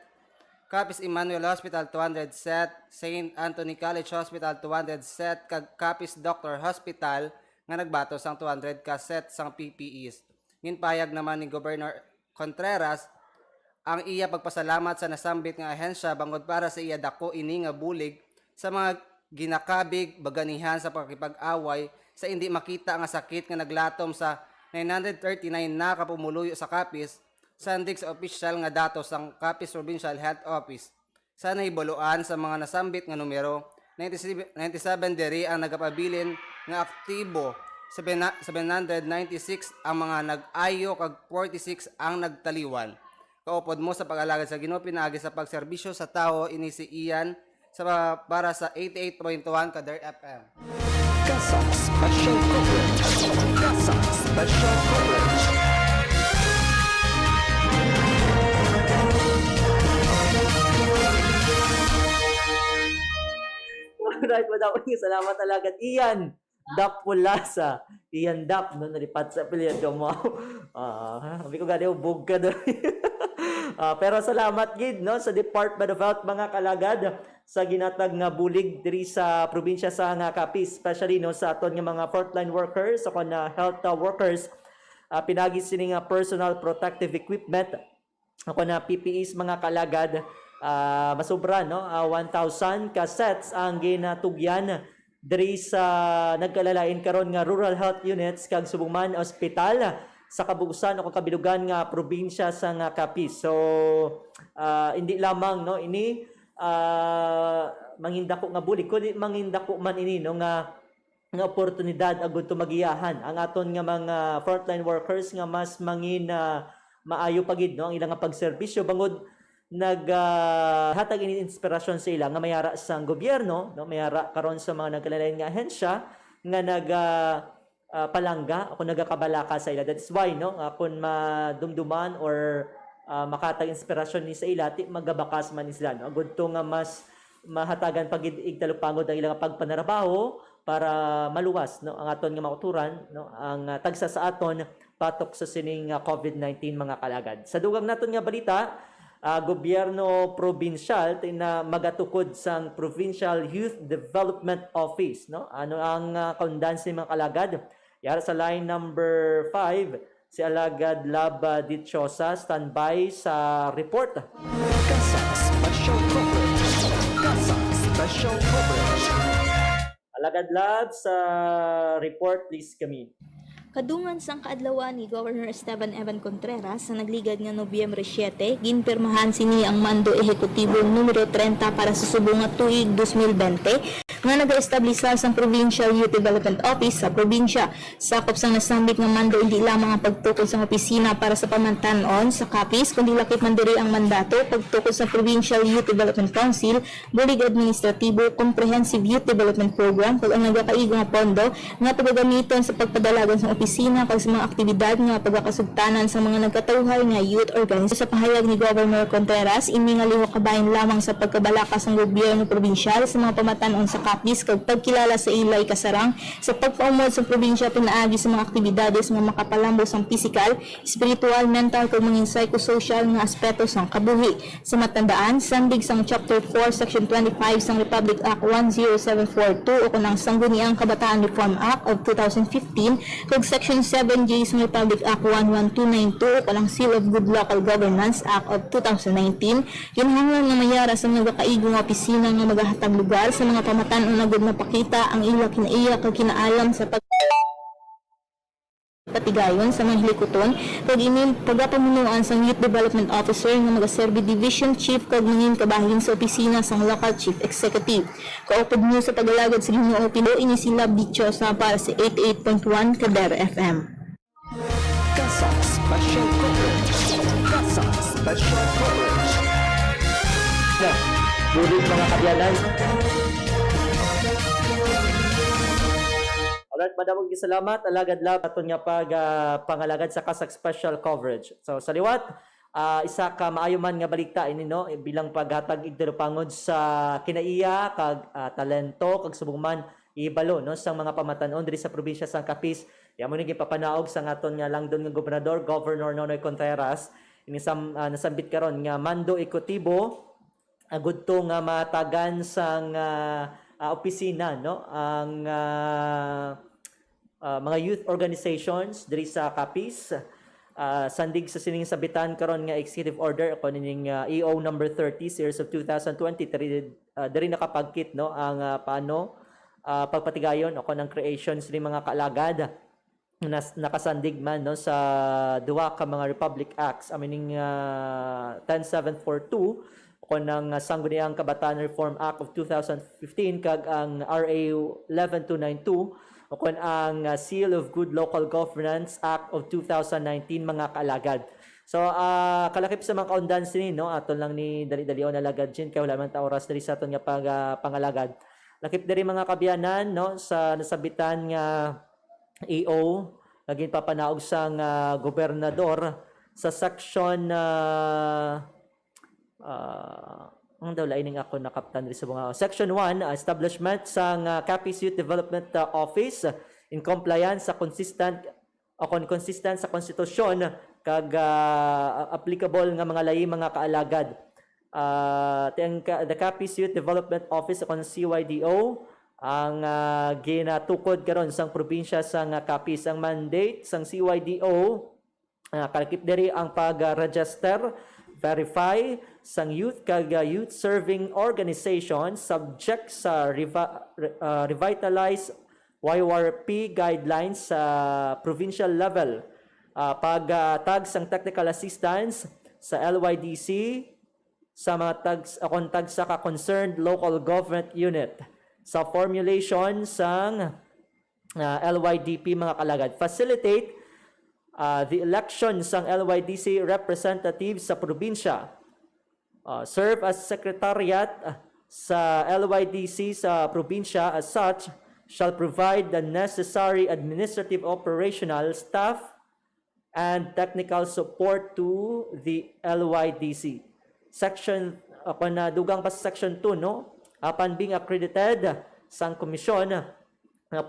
Capiz Emmanuel Hospital 200 set, St. Anthony College Hospital 200 set, kag Capiz Doctor Hospital nga nagbato sang 200 ka set sang PPEs. Nginpayag naman ni Governor Contreras ang iya pagpasalamat sa nasambit nga ahensya bangod para sa iya dako ini nga bulig sa mga ginakabig baganihan sa pakikipag-away sa hindi makita nga sakit nga naglatom sa 939 na kapumuluyo sa Capiz sandig sa opisyal nga datos sang Capiz Provincial Health Office. Sa nahibuluan sa mga nasambit nga numero, 97 diri ang nagapabilin nga aktibo, 796 ang mga nag-ayo kag 46 ang nagtaliwan. Kaupod mo sa pag-alagad sa Ginoo pinaagi sa pagserbisyo sa tao ini si Ian para sa 88.1 Kader FM. Kasa Special Coverage. Kasa Special Coverage. Alright, madawin nga salamat alagad. Ian Dap Pulasa. Ian Dap, no, nalipat sa apelyido mo. Sabi ko gani, ubog ka doon. Pero salamat gid no sa Department of Health mga kalagad sa ginatag nga bulig diri sa probinsya sa nga Capiz, especially no sa aton nga mga frontline workers o na health workers, pinagi sini nga personal protective equipment ako na PPEs mga kalagad, masobra no, 1,000 ka sets ang ginatugyan diri sa nagkalalain karon nga rural health units kag subong man ospital sa kabugusan o kabilugan nga probinsya sa nga Capiz. So hindi lamang no ini mangindako nga bulig kundi mangindako man ini no nga oportunidad agud tumagiyahan ang aton nga mga frontline workers nga mas mangin maayo pagid no ang ilang nga pagserbisyo bangod hatag ini inspirasyon sa ila nga mayara sang gobyerno no mayara karon sa mga nagkalalain nga ahensya nga palangga ako nagakabalaka sa ila. That's why no kung madumduman or makatag inspirasyon ni sa ila ti magabakas man sila no agud to nga mas mahatagan pagid igtalupangod ang ilang pagpanarabaho para maluwas no ang aton nga mauturan no ang tagsa sa aton patok sa sining COVID-19 mga kalagad. Sa dugang naton nga balita, gobyerno probinsyal na magatukod sang Provincial Youth Development Office no ano ang kaundansi mga kalagad. Yara sa line number 5, si Alagad Lab Dichosa, standby sa report. Kasa Special Coverage. Kasa Special Coverage. Alagad Lab sa report, please kami. Kadungan sang kaadlawan ni Governor Esteban Evan Contreras sa nagligad nga Nobyembre 7, ginpirmahan sini ang mando ehekutibo numero 30 para sa subong nga tuig 2020 nga nag-establisa sang Provincial Youth Development Office sa probinsya. Sakop sang nasambit nga mando hindi lamang ang pagtukod sa opisina para sa pamantanon sa Capiz kundi lakip man diri ang mandato pagtukod sa Provincial Youth Development Council, bulig administratibo, comprehensive youth development program kung ang nagakaigo nga pondo nga pagagamiton sa pagpadalagan sa opisina kag sa mga aktibidad nga pagkakasugtanan sa mga nagkatauhay nga youth organization. Sa pahayag ni Governor Contreras, ini nga liho kabahin lamang sa pagkabalakas ng gobyerno probinsyal sa mga pamatanon sa Capiz kag pagkilala sa ilay kasarang sa pagpaumod sa probinsya pinaagi sa mga aktibidades nga makapalambos ang physical, spiritual, mental kag mga psychosocial nga aspeto sang kabuhi. Sa matandaan, sandig sang Chapter 4 Section 25 sang Republic Act 10742 o kunang Sangguniang Kabataan Reform Act of 2015 kag Section 7J sa Republic Act 11292 o kunang Seal of Good Local Governance Act of 2019, ginahanglan nga mayara sa nagakaigo nga opisina nga magahatag lugar sa mga pamatanon na gud napakita ang ila kinaiya kag kinaalam sa patigayon sa mga hilikuton kag ini pagapamunuan sa Youth Development Officer nga magaserbi Division Chief kag mangin kabahin sa opisina sang Local Chief Executive. Kaupod mo sa pagalagad sa Ginoo Pilo ini sila Dichosa para sa 88.1 Kader FM. Kasa Special Coverage. Kasa Special Coverage. Bulig mga kabyanan. Alright, madamong salamat Alagad Lab aton nga pangalagad sa Kasak Special Coverage. So sa liwat, isa ka maayo man nga balita ini no bilang paghatag igdalupangod sa kinaiya kag talento kag subong man ibalo no sang mga pamatanon diri sa probinsya sang Capiz. Yamo ni gipapanaog sa aton nga langdon nga gobernador Governor Nonoy Contreras ini nasambit karon nga mando ekotibo agud to nga matagan sang opisina no ang mga youth organizations diri sa Capiz. Sandig sa sining sabitan karon nga executive order ako ning EO number 30 series of 2020 diri nakapagkit no ang paano pagpatigayon ako ng creation sa mga kaalagad nakasandig man no sa duwa ka mga Republic Acts amining 10742 ako ng Sangguniang Kabataan Reform Act of 2015 kag ang RA 11292 o kun ang Seal of Good Local Governance Act of 2019 mga kaalagad. So kalakip sa mga kaundan sini no aton lang ni dali-dalion alagad din kay wala man ta oras diri sa aton nga pangalagad. Lakip diri mga kabiyanan no sa nasabitan nga EO naging papanaog sang gobernador sa section ang daw lain ako nakaptan diri sa mga section 1 establishment sang Capiz Youth Development Office in compliance sa consistent sa konstitusyon kag applicable nga mga lahi mga kaalagad. The Capiz Youth Development Office akong CYDO ang ginatukod karon sang probinsya sang Capiz. Ang mandate sang CYDO kalakip diri ang pag-register, verify sang youth kag youth serving organization subject sa revitalized YWRP guidelines sa provincial level. Pagtag sang technical assistance sa LYDC sa mga tag sa concerned local government unit sa formulation sang LYDP mga kalagad. Facilitate the election sang LYDC representatives sa probinsya. Serve as secretariat sa LYDC sa probinsya as such shall provide the necessary administrative operational staff and technical support to the LYDC. Section dugang pa sa section 2 no upon being accredited sang komisyon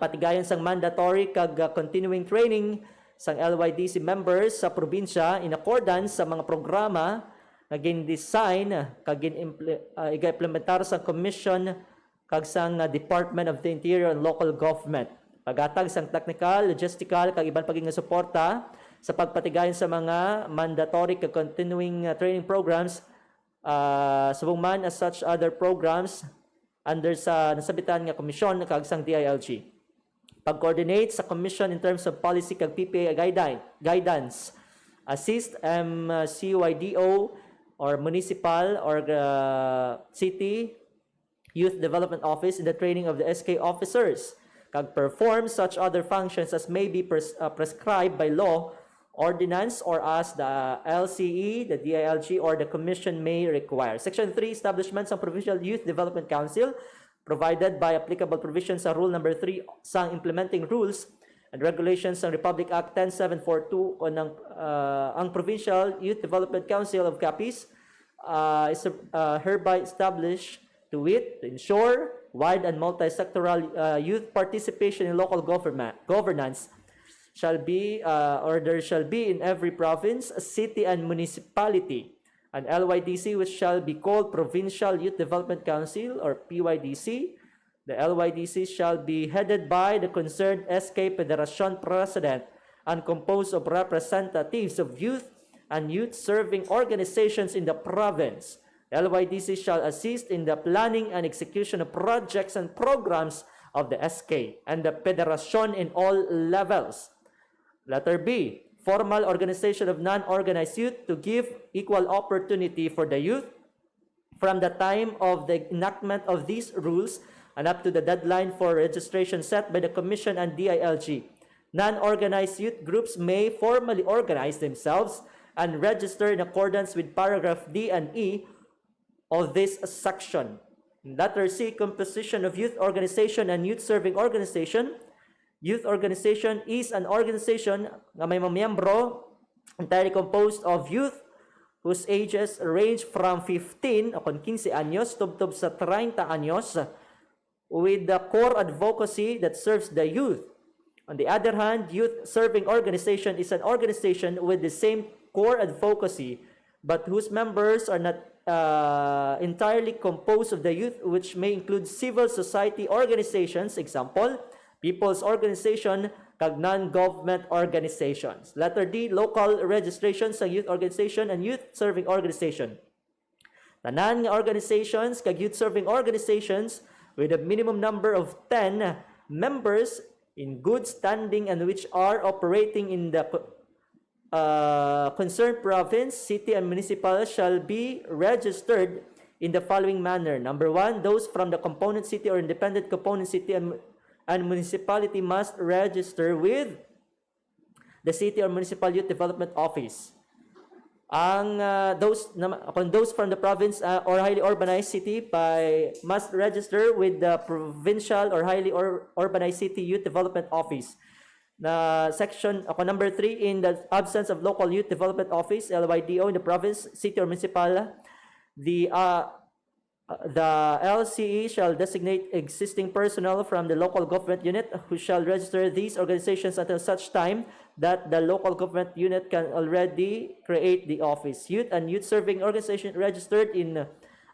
patigayon sang mandatory kag continuing training sang LYDC members sa probinsya in accordance sa mga programa nga gin-design kag implementar sa commission kag sang Department of the Interior and Local Government. Pagatag sang technical, logistical kag iban paging suporta sa pagpatigayon sa mga mandatory kag continuing training programs subong man as such other programs under sa nasabitan nga komisyon kag sang DILG. Pag-coordinate sa commission in terms of policy kag PPA guidance. Assist CYDO or municipal or city youth development office in the training of the SK officers. Kag perform such other functions as may be prescribed by law, ordinance, or as the LCE, the DILG, or the commission may require. Section 3, establishments ng Provincial Youth Development Council provided by applicable provisions sa Rule Number 3 sang implementing rules and regulations ng Republic Act 10742 o ng ang Provincial Youth Development Council of Capiz is hereby established to ensure wide and multi-sectoral youth participation in local governance shall be there shall be in every province, city, and municipality an LYDC which shall be called Provincial Youth Development Council or PYDC. The LYDC shall be headed by the concerned SK Federation President and composed of representatives of youth and youth-serving organizations in the province. The LYDC shall assist in the planning and execution of projects and programs of the SK and the Federation in all levels. Letter B, formal organization of non-organized youth to give equal opportunity for the youth from the time of the enactment of these rules and up to the deadline for registration set by the Commission and DILG. Non-organized youth groups may formally organize themselves and register in accordance with paragraph D and E of this section. Letter C, composition of youth organization and youth-serving organization. Youth organization is an organization na may mamiyembro entirely composed of youth whose ages range from 15 o 15 anyos tubtob sa 30 anyos with the core advocacy that serves the youth. On the other hand, youth-serving organization is an organization with the same core advocacy but whose members are not entirely composed of the youth, which may include civil society organizations, example, people's organization, kag non-government organizations. Letter D, local registration sa youth organization and youth serving organization. Tanan nga organizations kag youth serving organizations with a minimum number of 10 members in good standing and which are operating in the concerned province, city, and municipal shall be registered in the following manner. Number 1, those from the component city or independent component city and municipality must register with the city or municipal youth development office. Ang those from the province or highly urbanized city must register with the provincial or highly urbanized city youth development office. Na section number 3, in the absence of local youth development office LYDO in the province, city or municipal, the LCE shall designate existing personnel from the local government unit who shall register these organizations until such time that the local government unit can already create the office. Youth and youth serving organizations registered in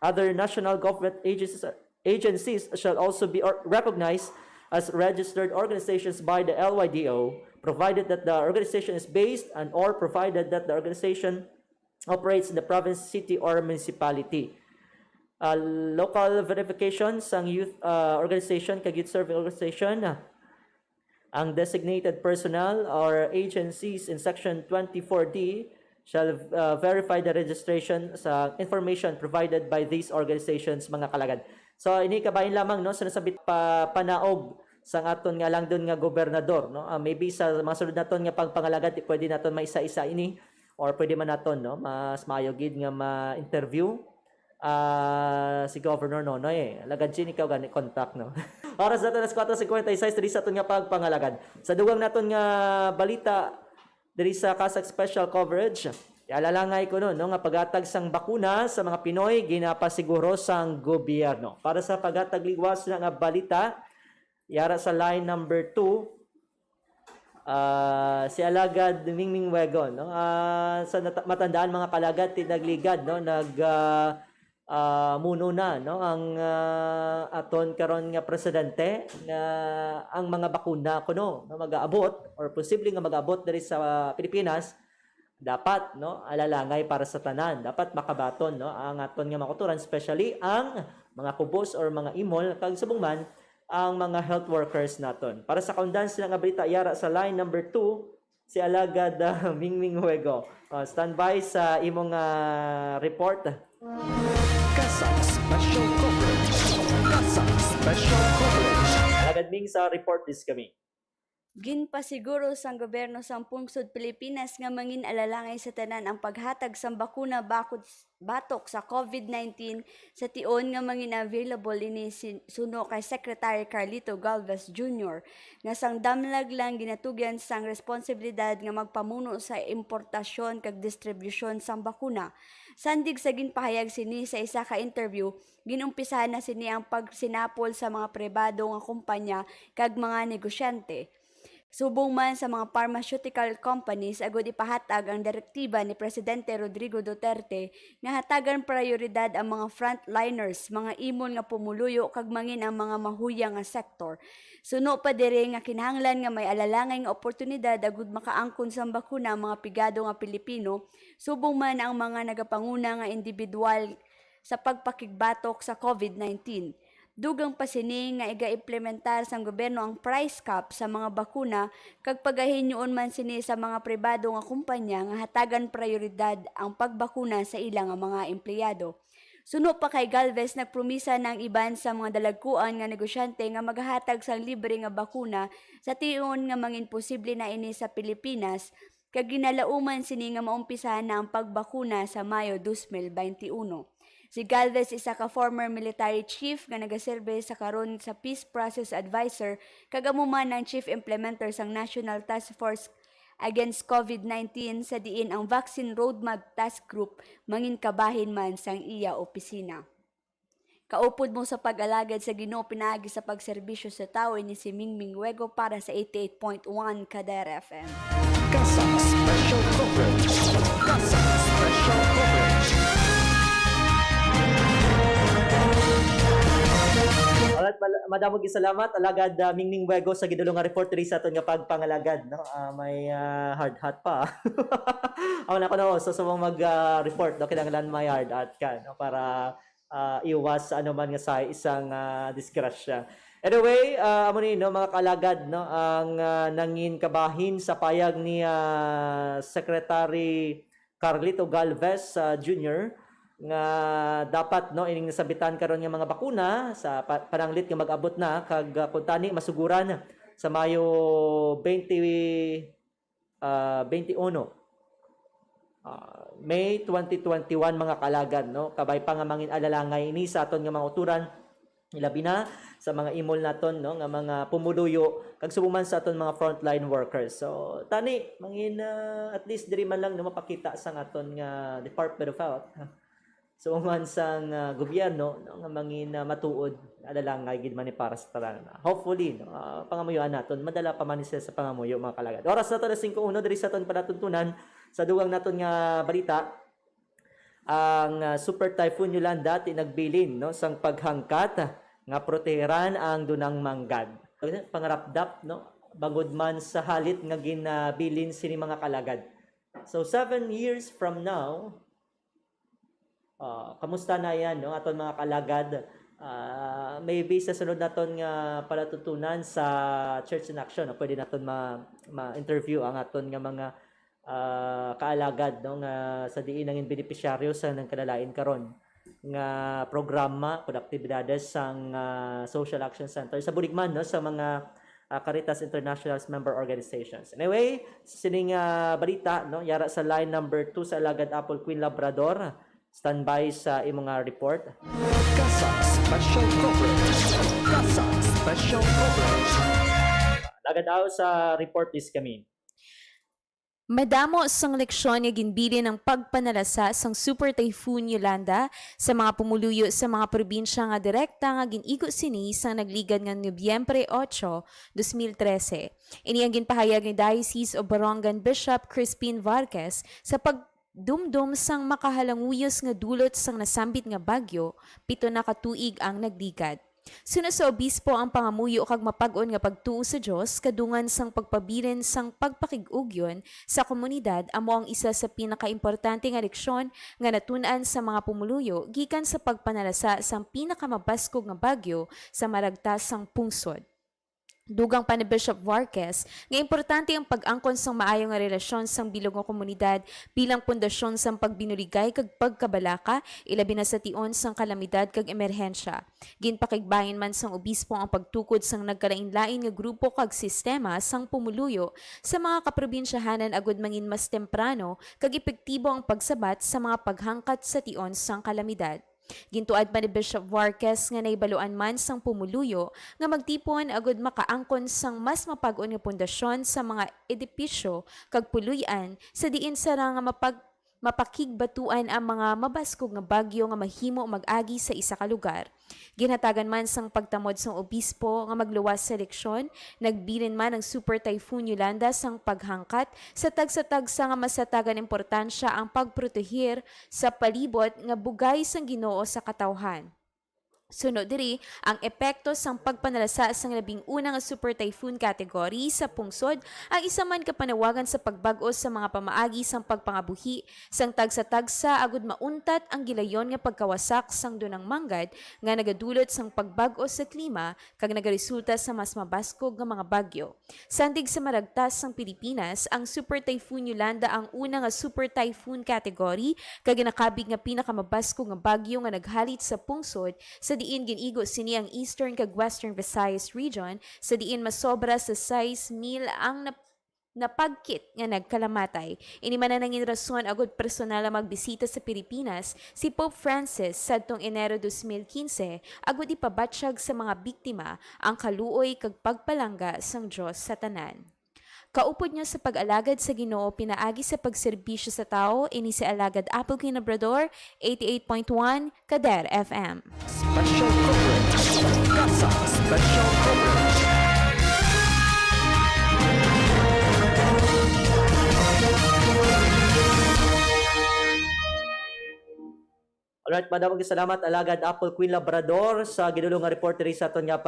other national government agencies shall also be recognized as registered organizations by the LYDO, provided that the organization is based and or provided that the organization operates in the province, city, or municipality. Local verification sang youth organization kag youth serving organization, ang designated personnel or agencies in section 24D shall verify the registration sa information provided by these organizations, mga kalagad. So ini kabahin lamang no sinasabit panaog sang aton nga lang doon nga gobernador no. Maybe sa mga sunod naton nga pagpangalagad pwede naton maisa-isa ini or pwede man naton no mas maayo gid nga ma-interview si Governor Nonoy. Lagad sin ikaw gani contact no. Oras naton alas 4:56 diri sa aton nga pagpangalagad. Sa dugang naton nga balita diri sa Kasak Special Coverage, ialalangay ko no nga pagatag sang bakuna sa mga Pinoy ginapasiguro sang gobyerno. Para sa pagatag liwas na nga balita, yara sa line number 2, si Alagad Mingming Wego no. Sa matandaan mga kalagad tinagligad no muno na no ang aton karon nga presidente nga ang mga bakuna kuno nga mag-aabot or posible nga mag-abot diri sa Pilipinas dapat no alalangay para sa tanan, dapat makabaton no ang aton nga makuturan, especially ang mga kubos or mga imol kag subong man ang mga health workers naton. Para sa kaundan sila nga balita yara sa line number 2 si Alagad Mingming Huego. Standby sa imong report. Kasak Special Coverage. Kasak Special Coverage. Alagad Ming sa report this kami. Ginpasiguro sang gobyerno sang pungsod Pilipinas nga mangin alalangay sa tanan ang paghatag sang bakuna batok sa COVID-19 sa tion nga mangin available ini suno kay Secretary Carlito Galvez Jr. nga sang damlag lang ginatugyan sang responsibilidad nga magpamuno sa importasyon kag distribusyon sang bakuna. Sandig sa ginpahayag sini sa isa ka interview, ginumpisahan na sini ang pagsinapol sa mga pribado nga kumpanya kag mga negosyante. Subong man sa mga pharmaceutical companies agud ipahatag ang direktiba ni Presidente Rodrigo Duterte nga hatagan prioridad ang mga frontliners, mga imon nga pumuluyo kag mangin ang mga mahuyang nga sektor. Suno pa diri nga kinahanglan nga may alalangay nga oportunidad agud makaangkon sa bakuna ang mga pigado nga Pilipino, subong man ang mga nagapanguna nga individual sa pagpakigbatok sa COVID-19. Dugang pa sini nga iga-implementar sang gobyerno ang price cap sa mga bakuna kag pagahinyoon man sini sa mga pribado nga kumpanya nga hatagan prioridad ang pagbakuna sa ilang mga empleyado. Suno pa kay Galvez nagpromisa ng iban sa mga dalagkuan nga negosyante nga maghatag sang libre nga bakuna sa tion nga mangin posible na ini sa Pilipinas kag ginalauman sini nga maumpisahan na ang pagbakuna sa Mayo 2021. Si Galvez isa ka former military chief nga nagaserbe sa karon sa Peace Process Advisor kagamuman ng chief implementer sang National Task Force Against COVID-19 sa diin ang Vaccine Roadmap Task Group mangin kabahin man sang iya opisina. Kaupod mo sa pag-alagad sa Ginoo pinaagi sa pagserbisyo sa tao ni si Mingming Wego para sa 88.1 Kader FM. Kasak Special Coverage. Kasak Special Coverage. Alright, madamog salamat alagad Mingming Buego sa gidulong nga report diri sa aton nga pagpangalagad, no. May hard hat pa. Ako na ko no so mag report no kinahanglan may hard hat ka no para iwas sa anuman nga sa isang disgrasya. Anyway, amo ni no mga kalagad no ang nangin kabahin sa payag ni Secretary Carlito Galvez Jr. nga dapat no ining nasabitan karon nga mga bakuna sa pananglit nga mag-abot na kag kuntani masuguran sa Mayo 21 May 2021 mga kalagad no kabay pa nga mangin alalangay ini sa aton nga mga uturan ilabi na sa mga imol naton no nga mga pumuluyo kag subuman sa aton mga frontline workers. So tani mangin at least diri man lang no mapakita sa aton nga Department of Health. So man sang gobyerno no, nga mangin matuod alalangay gid man ni para sa tanan. Hopefully no, pangamuyoan naton madala pa man sa pangamuyo mga kalagad. Oras na to 5:01 diri sa aton panatuntunan sa dugang naton nga balita. Ang Super Typhoon Yolanda tinagbilin no sang paghangkat nga proteheran ang dunang manggad. Pangarapdap no bangod man sa halit nga ginabilin sini mga kalagad. So 7 years from now kamusta na yan no aton mga kalagad maybe sa sunod naton nga palatutunan sa Church in Action no? Pwede naton ma-interview ang aton nga mga kaalagad no nga sa diin ang benepisyaryo sa nang kadalain karon nga programa kud aktibidades sang Social Action Center sa Buligman no sa mga Caritas International's member organizations. Anyway, sining balita no yara sa line number 2 sa Alagad Apple Queen Labrador. Standby sa imong report. Kasa Special Coverage. Kasa Special Coverage. Lagad daw sa report please kami. Madamo sang leksyon nga ginbili ng pagpanalasa sang Super Typhoon Yolanda sa mga pumuluyo sa mga probinsya nga direkta nga ginigo sini sang nagligad nga Nobyembre 8, 2013. Ini ang ginpahayag ni Diocese of Borongan Bishop Crispin Vargas sa dumdum sang makahalanguyos nga dulot sang nasambit nga bagyo, 7 na katuig ang nagligad. Suna sa obispo ang pangamuyo kag mapag-on nga pagtuo sa Dios kadungan sang pagpabilin sang pagpakig-ugyon sa komunidad amo ang isa sa pinakaimportante nga leksyon nga natun-an sa mga pumuluyo gikan sa pagpanalasa sang pinakamabaskog nga bagyo sa maragtas sang pungsod. Dugang pa ni Bishop Vargas nga importante ang pag-angkon sang maayo nga relasyon sang bilog nga komunidad bilang pundasyon sang pagbinuligay kag pagkabalaka ilabi na sa tion sang kalamidad kag emerhensya. Ginpakigbahin man sang obispo ang pagtukod sang nagkalain-lain nga grupo kag sistema sang pumuluyo sa mga kaprobinsyahanan agud mangin mas temprano kag epektibo ang pagsabat sa mga paghangkat sa tion sang kalamidad. Gintuad pa ni Bishop Vargas nga naibaluan man sang pumuluyo nga magtipon agud makaangkon sang mas mapag-on nga pundasyon sa mga edipisyo kag puluy-an sa diin sara nga mapakigbatuan ang mga mabaskog nga bagyo nga mahimo mag-agi sa isa ka lugar. Ginhatagan man sang pagtamod sang obispo nga magluwas sa leksyon, nagbilin man ang Super Typhoon Yolanda sang paghangkat sa tagsa-tagsa nga masatagan importansya ang pagprotehir sa palibot nga bugay sang Ginoo sa katawhan. Sunod diri ang epekto sang pagpanalasa sang labing una nga Super Typhoon category sa pungsod ang isa man kapanawagan sa pagbag-o sa mga pamaagi sang pagpangabuhi sang tagsa-tagsa agud mauntat ang gilayon nga pagkawasak sang dunang manggad nga nagadulot sang pagbag-o sa klima kag nagaresulta sa mas mabaskog nga mga bagyo. Sandig sa maragtas sang Pilipinas, ang Super Typhoon Yolanda ang una nga Super Typhoon category kag ginakabig nga pinakamabaskog nga bagyo nga naghalit sa pungsod sa diin ginigo sini ang Eastern kag Western Visayas region sa diin masobra sa 6,000 ang napagkit nga nagkalamatay. Ini man nangin rason agud personal na magbisita sa Pilipinas si Pope Francis sadtong Enero 2015 agud ipabatsyag sa mga biktima ang kaluoy kag pagpalangga sang Dios sa tanan. Kaupod nyo sa pag-alagad sa Ginoo pinaagi sa pagserbisyo sa tao ini si Alagad Apple Queen Labrador 88.1 Kader FM. Special Coverage. Kasa Special Coverage. Alright, Alright, madamong salamat alagad Apple Queen Labrador sa gidulong nga report diri sa aton nga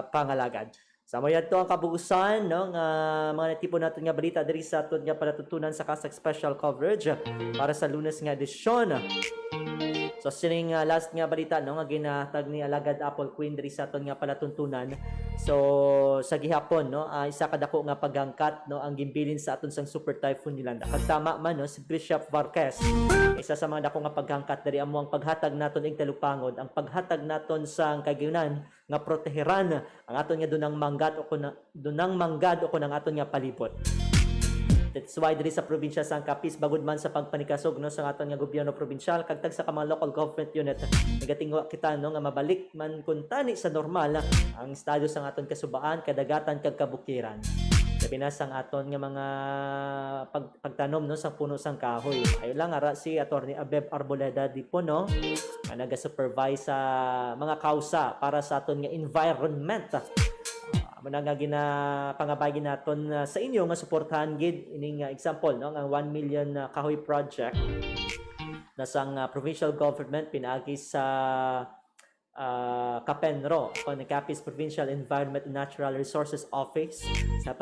pangalagad. Sa mo to ang kabuusan no nga mga tipo naton nga balita diri sa aton nga palatutunan sa Kasag Special Coverage para sa Lunes nga edisyon. So sining last nga balita no nga ginatag ni alagad Apple Queen diri sa aton nga palatuntunan. So sa gihapon no isa ka dako nga pagangkat no ang gimbilin sa aton sang Super Typhoon Yolanda. Kag tama man no si Bishop Vargas isa sa mga dako nga pagangkat diri amo ang paghatag naton ing talupangod, ang paghatag naton sang kagiyunan nga proteheran ang aton nga dunang manggad o kun ang aton nga palibot. That's why diri sa probinsya sa Capiz bagud man sa pagpanikasog no sa aton nga gobyerno probinsyal kag tag sa mga local government unit nagatingwa kita no nga mabalik man kun tani sa normal ang estado sa aton kasubaan, kadagatan kag kabukiran. Sabi na sang aton nga mga pagtanom no sa puno sang kahoy. Ayo lang ara si Attorney Abeb Arboleda Dipono nga naga-supervise sa mga kausa para sa aton nga environment. Muna nga ginapangabay naton sa inyo nga suportahan gid ining example no ang 1 million kahoy project na sang provincial government pinaagi sa Kapenro o ni Capiz Provincial Environment and Natural Resources Office sa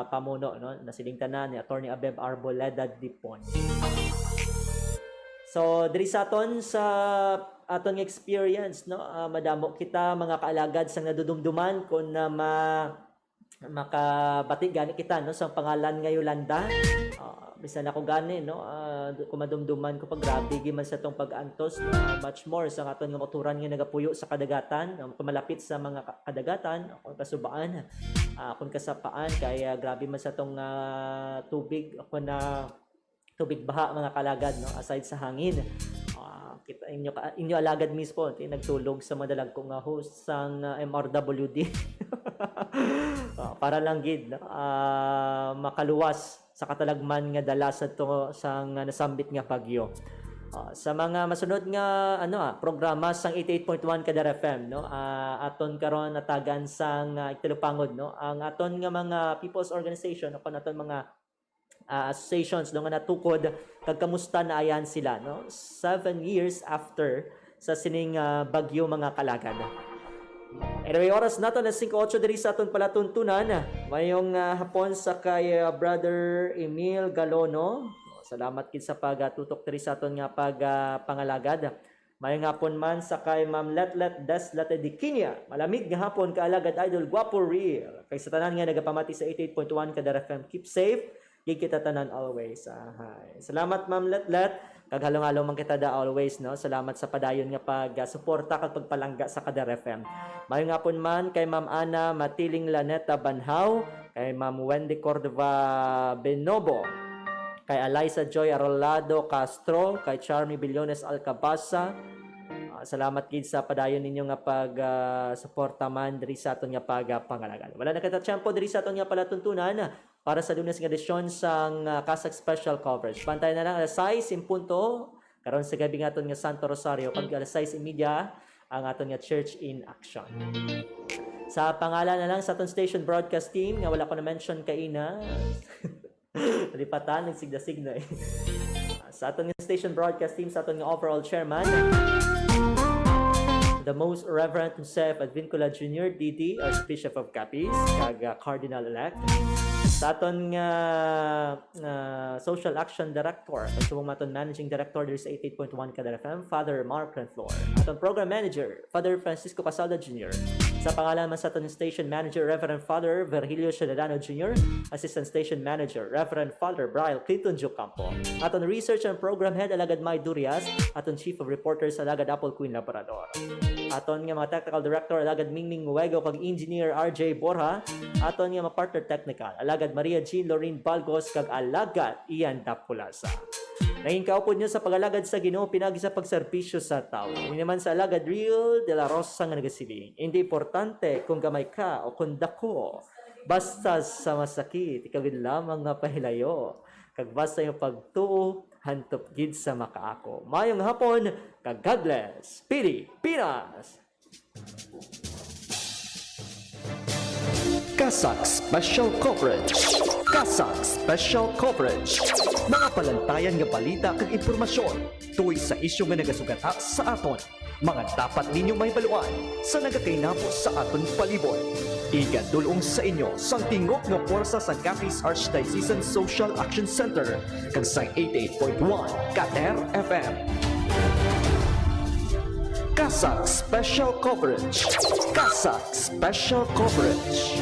pamuno no nasiling tanan ni Attorney Abeb Arboleda Dipon. So diri sa aton sa atong experience no madamo kita mga kaalagad sang nadudumduman kun na makabati gani kita no sa pangalan nga Yolanda. Bisan ako gani no kumadumduman ko pag grabe man sa tong pag-antos much more sa aton nga motoran nga nagapuyo sa kadagatan kumalapit sa mga kadagatan o kasubaan kun kasapaan kaya grabe man sa tong tubig ako na tubig baha mga kalagad no aside sa hangin. Kita inyo alagad mismo nagtulog sa madalag kong host sang MRWD para lang gid makaluwas sa katalagman nga dala sa to sang nasambit nga bagyo. Sa mga masunod nga programa sang 88.1 Kadar FM no aton karon natagan sang Italupangod no ang aton nga mga people's organization o aton mga associations no nga natukod kag kamusta na ayan sila no 7 years after sa sining bagyo mga kalagad. Anyway, oras nato na 5:08 diri sa aton palatuntunan. Mayong hapon sa kay Brother Emil Galono. Salamat kid sa pagtutok diri sa aton nga pangalagad. Mayong hapon man sa kay Ma'am Letlet Deslate Dikinia. Malamig nga hapon kaalagad idol Guapo Real. Kay sa tanan nga nagapamati sa 88.1 Kadar FM. Keep safe. Kita tanan always. Hi. Salamat Ma'am Letlet. Kag halong-halong man kita da always no. Salamat sa padayon nga pag-suporta kag pagpalangga sa Kadar FM. Mayong hapon man kay Ma'am Ana Matiling Laneta Banhaw, kay Ma'am Wendy Cordova Benobo, kay Eliza Joy Arolado Castro, kay Charmy Billones Alcabasa. Salamat gid sa padayon ninyo nga pag-suporta man diri sa aton nga pangalagan. Wala na kita tiyempo diri sa aton nga palatuntunan para sa Lunes nga edisyon sang Kasag Special Coverage. Bantay na lang alas 6 in punto karon sa gabi nga aton nga Santo Rosario kag alas 6:30 ang aton nga Church in Action. Sa pangalan na lang sa aton station broadcast team nga wala ko na mention kaina. Lipatan nagsigda-signa eh. Sa aton nga station broadcast team sa aton nga overall chairman the Most Reverend Joseph Advincula Jr. DD, Archbishop of Capiz, kag Cardinal-elect. Sa aton nga Social Action Director, at subong maton Managing Director diri sa 88.1 Kadar FM, Father Mark Renflor. Aton Program Manager, Father Francisco Casalda Jr. Sa pangalan man sa aton Station Manager, Reverend Father Virgilio Ciudadano Jr., Assistant Station Manager, Reverend Father Brian Clinton Jocampo. Aton Research and Program Head, Alagad May Durias. Aton Chief of Reporters, Alagad Apple Queen Labrador. Aton nga mga Technical Director, Alagad Mingming Uwego, kag Engineer RJ Borja. Aton nga mga Partner Technical, Alagad Maria Jean Lorraine Balgos, kag Alagad Ian Dapulasa. Naging kaupod nyo sa pag-alagad sa Ginoo pinagi sa pagserbisyo sa tao. Hindi naman sa Alagad Real de la Rosa nga nagasiling. Hindi importante kung gamay ka o kung dako. Basta sa masakit, ikaw gid lamang nga pahilayo. Kag basta yung pagtuo, hantop gid sa makaako. Mayong hapon, kag God bless, Pilipinas! Kasag Special Coverage. Kasag Special Coverage. Mga palantayan nga balita kag impormasyon tuwing sa isyu nga nagasugata sa aton. Mga dapat ninyo mahibaluan sa nagakainabo sa aton palibot. Igadulong sa inyo sang tingog nga porsa sa Capiz Archdiocesan Social Action Center kag sa 88.1 Kader FM. Kasag Special Coverage. Kasag Special Coverage.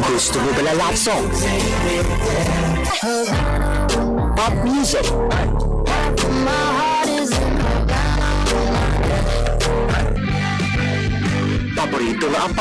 Gusto mo ba na love song? Pop music? Paborito nga ang